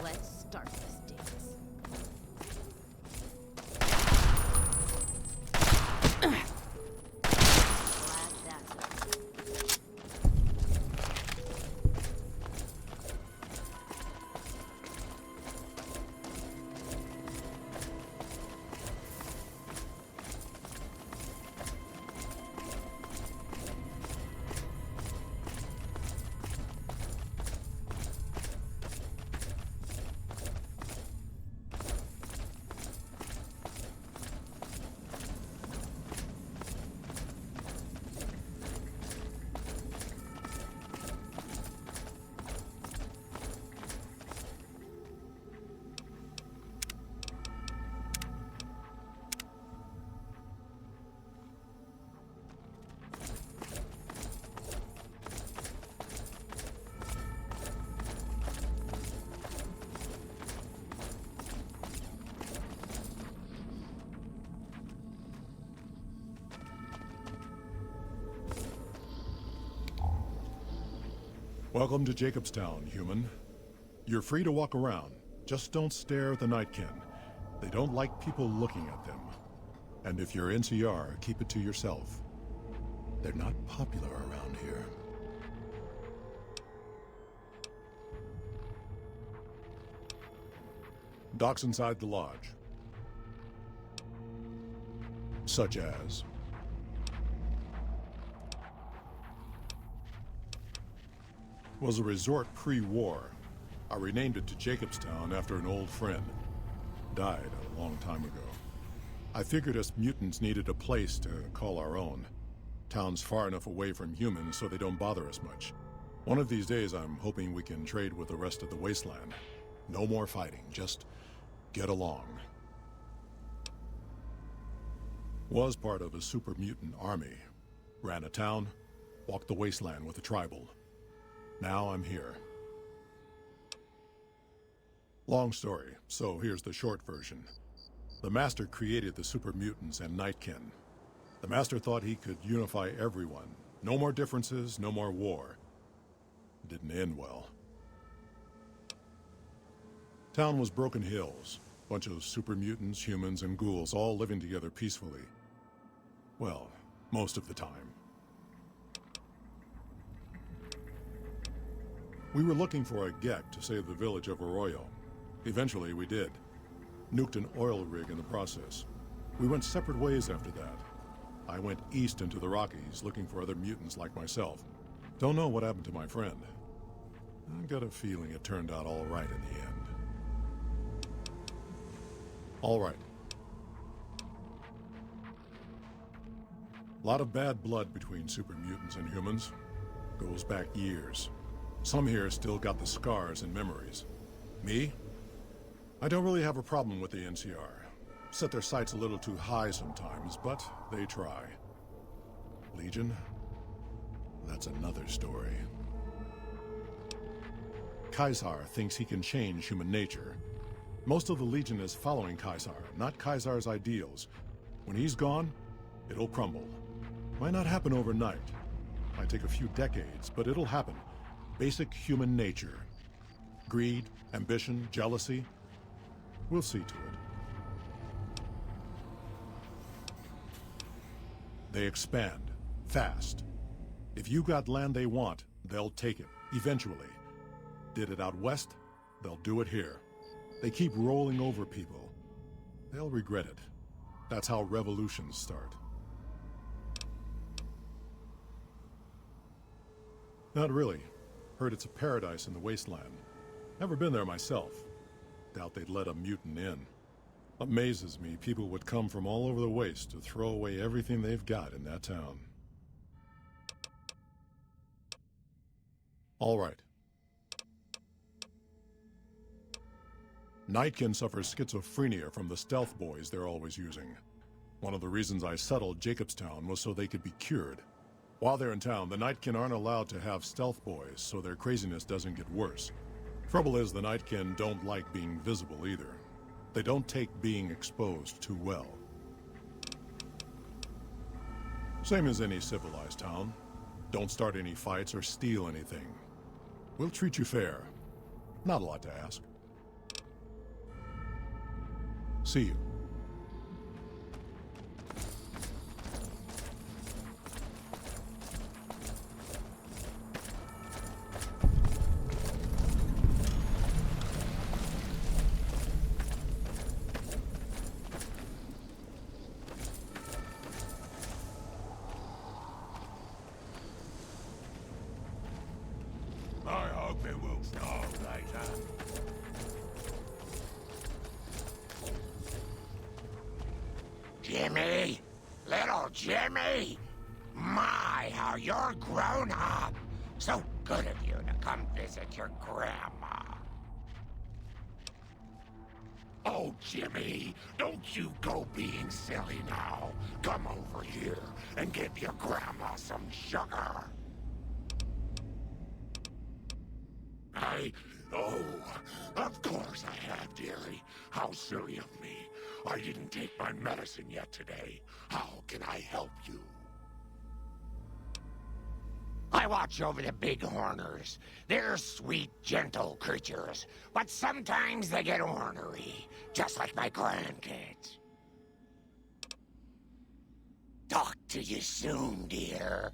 [SPEAKER 17] Let's start this dance. Glad that's over.
[SPEAKER 18] Welcome to Jacobstown, human. You're free to walk around. Just don't stare at the Nightkin. They don't like people looking at them. And if you're NCR, keep it to yourself. They're not popular around here. Docks inside the lodge. Such as Was a resort pre-war. I renamed it to Jacobstown after an old friend. Died a long time ago. I figured us mutants needed a place to call our own. Town's far enough away from humans so they don't bother us much. One of these days I'm hoping we can trade with the rest of the Wasteland. No more fighting, just get along. Was part of a super mutant army. Ran a town, walked the Wasteland with a tribal. Now I'm here. Long story, so here's the short version. The Master created the super mutants and Nightkin. The Master thought he could unify everyone. No more differences, no more war. Didn't end well. Town was Broken Hills. Bunch of super mutants, humans, and ghouls all living together peacefully. Well, most of the time. We were looking for a Gek to save the village of Arroyo. Eventually, we did. Nuked an oil rig in the process. We went separate ways after that. I went east into the Rockies, looking for other mutants like myself. Don't know what happened to my friend. I got a feeling it turned out all right in the end. All right. A lot of bad blood between super mutants and humans. Goes back years. Some here still got the scars and memories. Me? I don't really have a problem with the NCR. Set their sights a little too high sometimes, but they try. Legion? That's another story. Caesar thinks he can change human nature. Most of the Legion is following Caesar, not Caesar's ideals. When he's gone, it'll crumble. Might not happen overnight. Might take a few decades, but it'll happen. Basic human nature. Greed, ambition, jealousy. We'll see to it. They expand. Fast. If you got land they want, they'll take it. Eventually. Did it out west, they'll do it here. They keep rolling over people. They'll regret it. That's how revolutions start. Not really. Heard it's a paradise in the Wasteland. Never been there myself. Doubt they'd let a mutant in. Amazes me people would come from all over the Waste to throw away everything they've got in that town. All right. Nightkin suffers schizophrenia from the stealth boys they're always using. One of the reasons I settled Jacobstown was so they could be cured. While they're in town, the Nightkin aren't allowed to have stealth boys, so their craziness doesn't get worse. Trouble is, the Nightkin don't like being visible either. They don't take being exposed too well. Same as any civilized town. Don't start any fights or steal anything. We'll treat you fair. Not a lot to ask. See you.
[SPEAKER 19] I hope it will snow later. Jimmy! Little Jimmy! My, how you're grown up! So good of you to come visit your grandma. Oh, Jimmy, don't you go being silly now. Come over here and give your grandma some sugar. Oh, of course I have, dearie. How silly of me. I didn't take my medicine yet today. How can I help you? I watch over the bighorners. They're sweet, gentle creatures, but sometimes they get ornery, just like my grandkids. Talk to you soon, dear.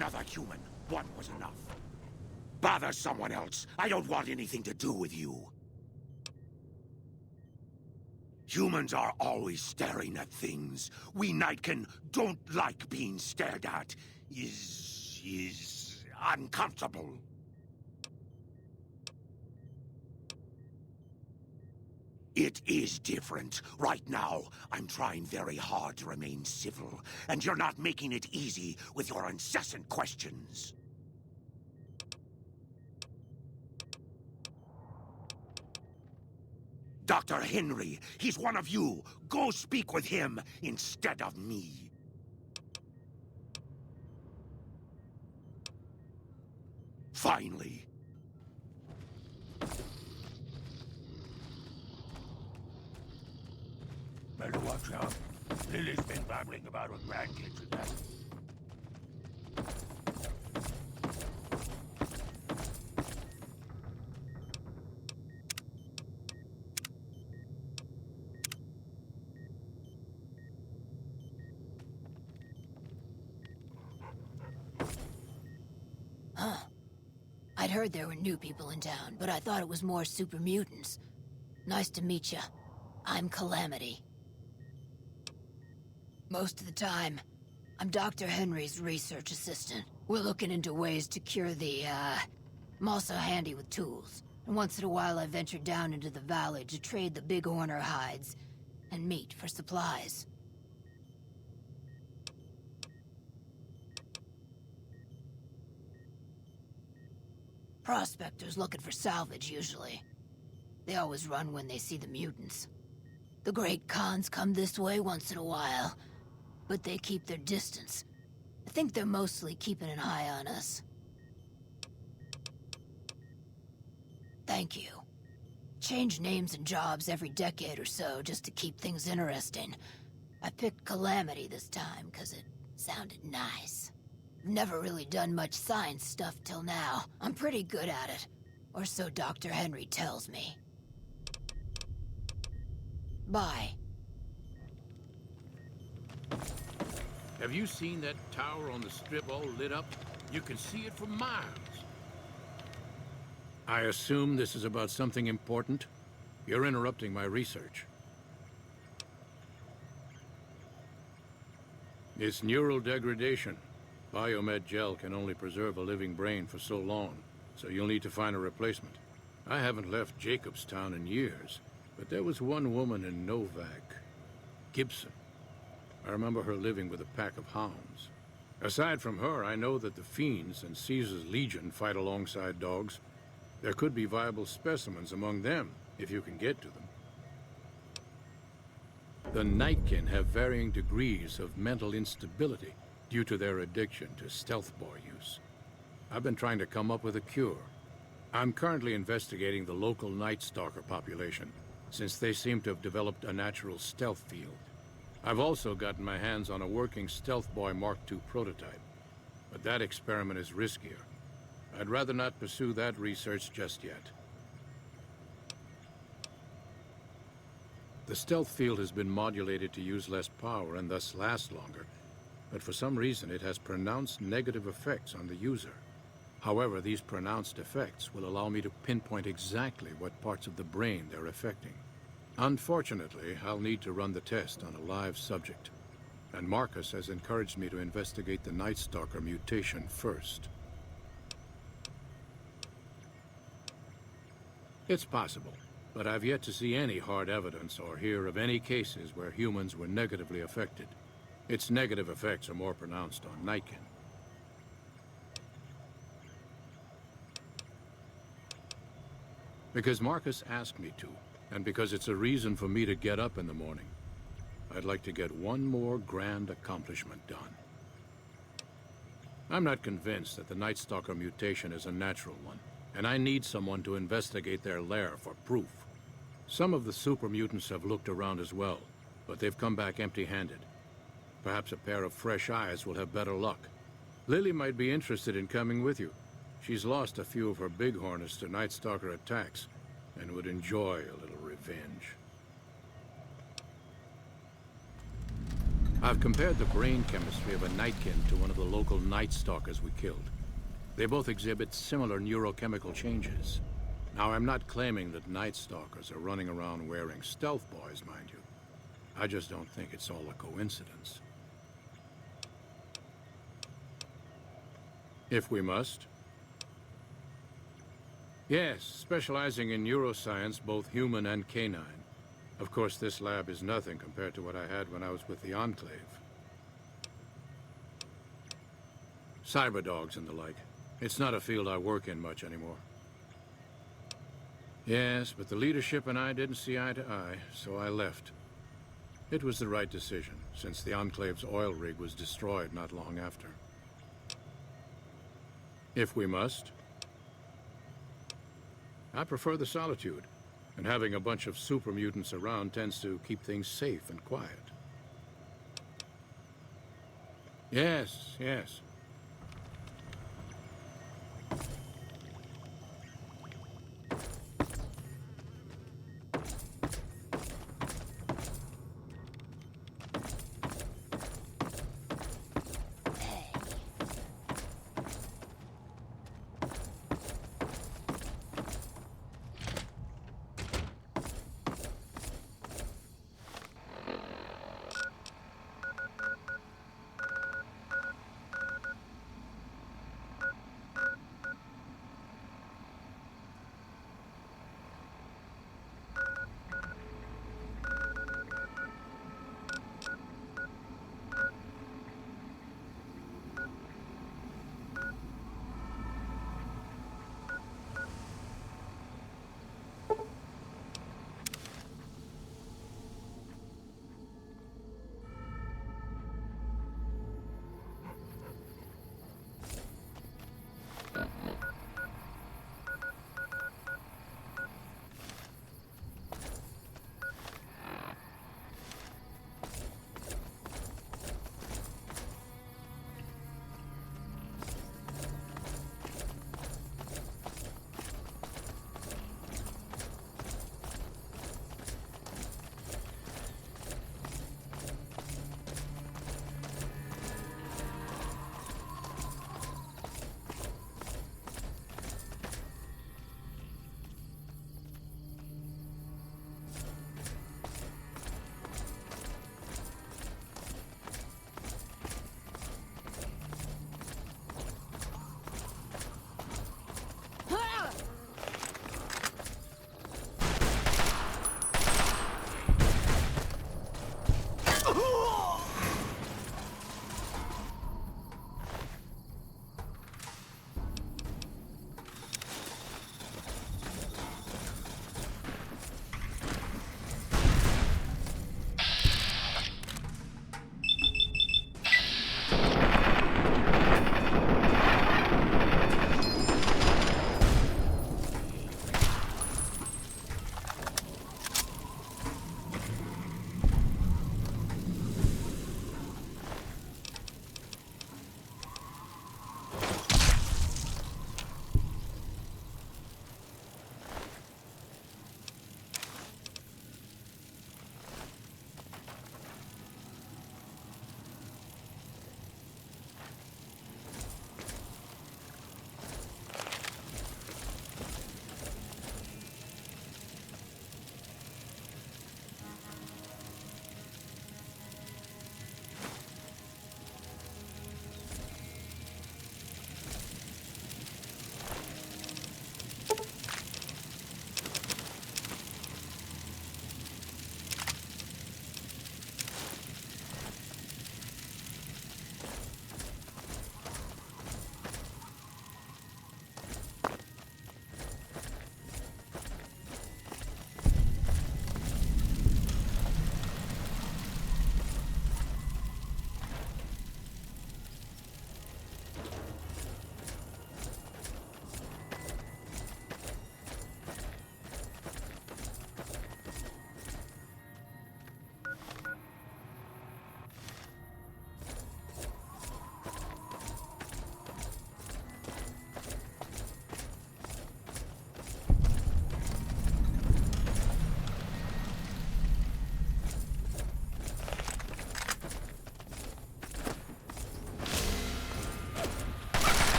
[SPEAKER 19] another human. One was enough. Bother someone else. I don't want anything to do with you. Humans are always staring at things. We Nightkin don't like being stared at. Is uncomfortable. It is different. Right now, I'm trying very hard to remain civil, and you're not making it easy with your incessant questions. Dr. Henry, he's one of you. Go speak with him instead of me. Finally. Better watch out. Lily's been babbling about her grandkids again.
[SPEAKER 15] Huh. I'd heard there were new people in town, but I thought it was more super mutants. Nice to meet you. I'm Calamity. Most of the time, I'm Dr. Henry's research assistant. We're looking into ways to cure the, I'm also handy with tools. And once in a while I venture down into the valley to trade the big horner hides and meat for supplies. Prospectors looking for salvage, usually. They always run when they see the mutants. The Great Khans come this way once in a while, but they keep their distance. I think they're mostly keeping an eye on us. Thank you. Change names and jobs every decade or so just to keep things interesting. I picked Calamity this time because it sounded nice. I've never really done much science stuff till now. I'm pretty good at it. Or so Dr. Henry tells me. Bye.
[SPEAKER 20] Have you seen that tower on the strip all lit up? You can see it for miles. I assume this is about something important? You're interrupting my research. It's neural degradation. Biomed gel can only preserve a living brain for so long, so you'll need to find a replacement. I haven't left Jacobstown in years, but there was one woman in Novak, Gibson. I remember her living with a pack of hounds. Aside from her, I know that the Fiends and Caesar's Legion fight alongside dogs. There could be viable specimens among them, if you can get to them. The Nightkin have varying degrees of mental instability due to their addiction to stealth boy use. I've been trying to come up with a cure. I'm currently investigating the local Night Stalker population, since they seem to have developed a natural stealth field. I've also gotten my hands on a working Stealth Boy Mark II prototype, but that experiment is riskier. I'd rather not pursue that research just yet. The stealth field has been modulated to use less power and thus last longer, but for some reason it has pronounced negative effects on the user. However, these pronounced effects will allow me to pinpoint exactly what parts of the brain they're affecting. Unfortunately, I'll need to run the test on a live subject, and Marcus has encouraged me to investigate the Night Stalker mutation first. It's possible, but I've yet to see any hard evidence or hear of any cases where humans were negatively affected. Its negative effects are more pronounced on Nightkin. Because Marcus asked me to, and because it's a reason for me to get up in the morning, I'd like to get one more grand accomplishment done. I'm not convinced that the Night Stalker mutation is a natural one, and I need someone to investigate their lair for proof. Some of the super mutants have looked around as well, but they've come back empty-handed. Perhaps a pair of fresh eyes will have better luck. Lily might be interested in coming with you. She's lost a few of her bighorners to Night Stalker attacks, and would enjoy a little revenge. I've compared the brain chemistry of a Nightkin to one of the local Night Stalkers we killed. They both exhibit similar neurochemical changes. Now, I'm not claiming that Night Stalkers are running around wearing stealth boys, mind you. I just don't think it's all a coincidence. If we must. Yes, specializing in neuroscience, both human and canine. Of course, this lab is nothing compared to what I had when I was with the Enclave. Cyberdogs and the like. It's not a field I work in much anymore. Yes, but the leadership and I didn't see eye to eye, so I left. It was the right decision, since the Enclave's oil rig was destroyed not long after. If we must. I prefer the solitude, and having a bunch of super mutants around tends to keep things safe and quiet. Yes, yes.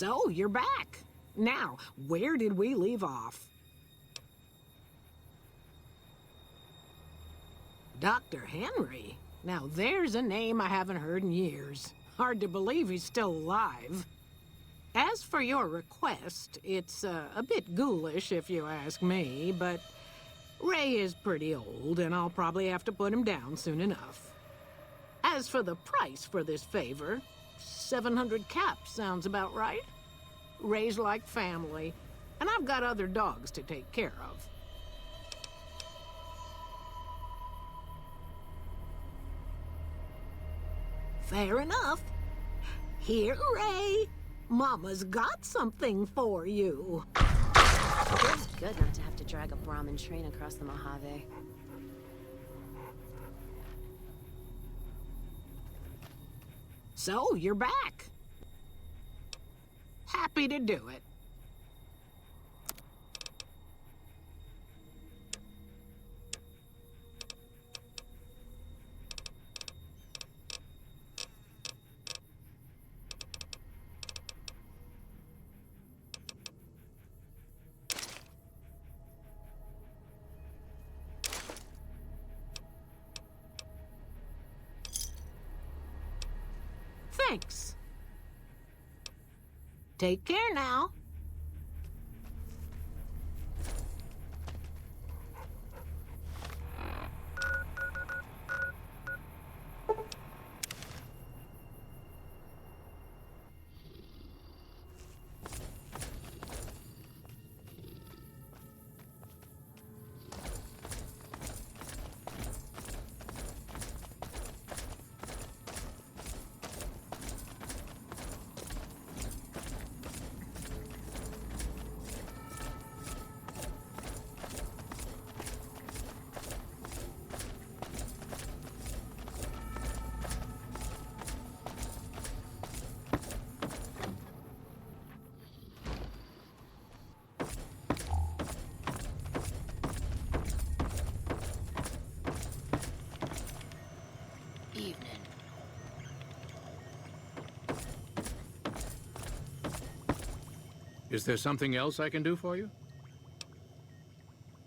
[SPEAKER 21] So, you're back. Now, where did we leave off? Dr. Henry? Now there's a name I haven't heard in years. Hard to believe he's still alive. As for your request, it's a bit ghoulish if you ask me, but Ray is pretty old and I'll probably have to put him down soon enough. As for the price for this favor, 700 caps sounds about right. Ray's like family, and I've got other dogs to take care of. Fair enough. Here, Ray. Mama's got something for you.
[SPEAKER 17] Feels good not to have to drag a Brahmin train across the Mojave.
[SPEAKER 21] So, you're back. Happy to do it. Thanks. Take care now.
[SPEAKER 15] Evening.
[SPEAKER 20] Is there something else I can do for you?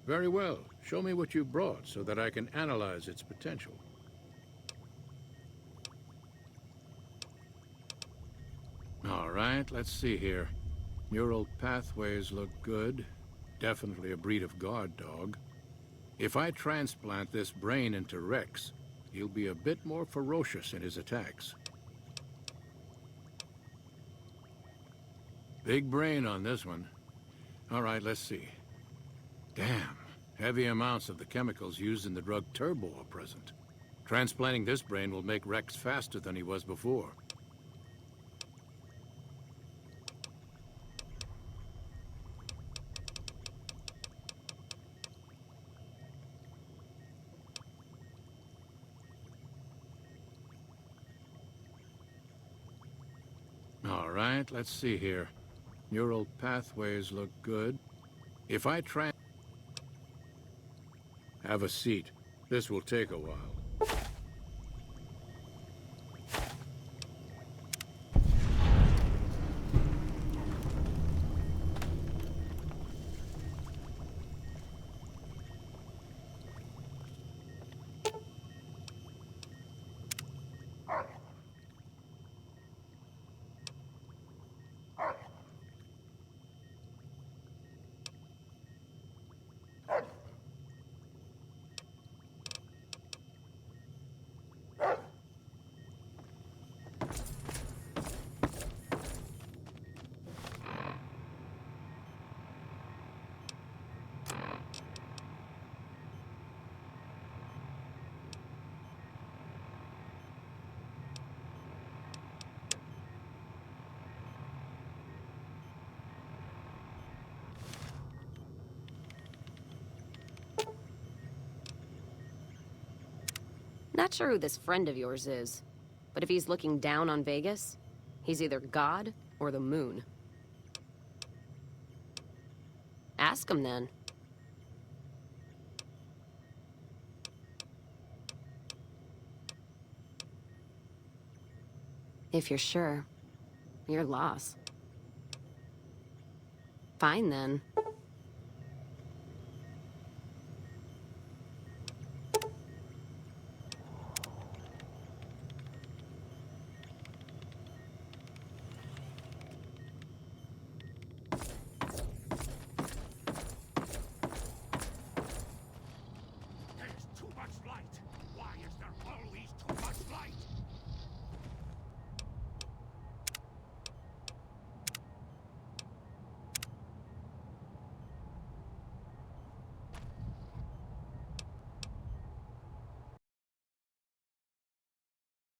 [SPEAKER 20] Very well. Show me what you brought so that I can analyze its potential. All right, let's see here. Neural pathways look good. Definitely a breed of guard dog. If I transplant this brain into Rex, he'll be a bit more ferocious in his attacks. Big brain on this one. All right, let's see. Damn, heavy amounts of the chemicals used in the drug Turbo are present. Transplanting this brain will make Rex faster than he was before. All right, let's see here. Neural pathways look good. If I have a seat. This will take a while.
[SPEAKER 17] Not sure who this friend of yours is, but if he's looking down on Vegas, he's either God or the moon. Ask him then. If you're sure, your loss. Fine then.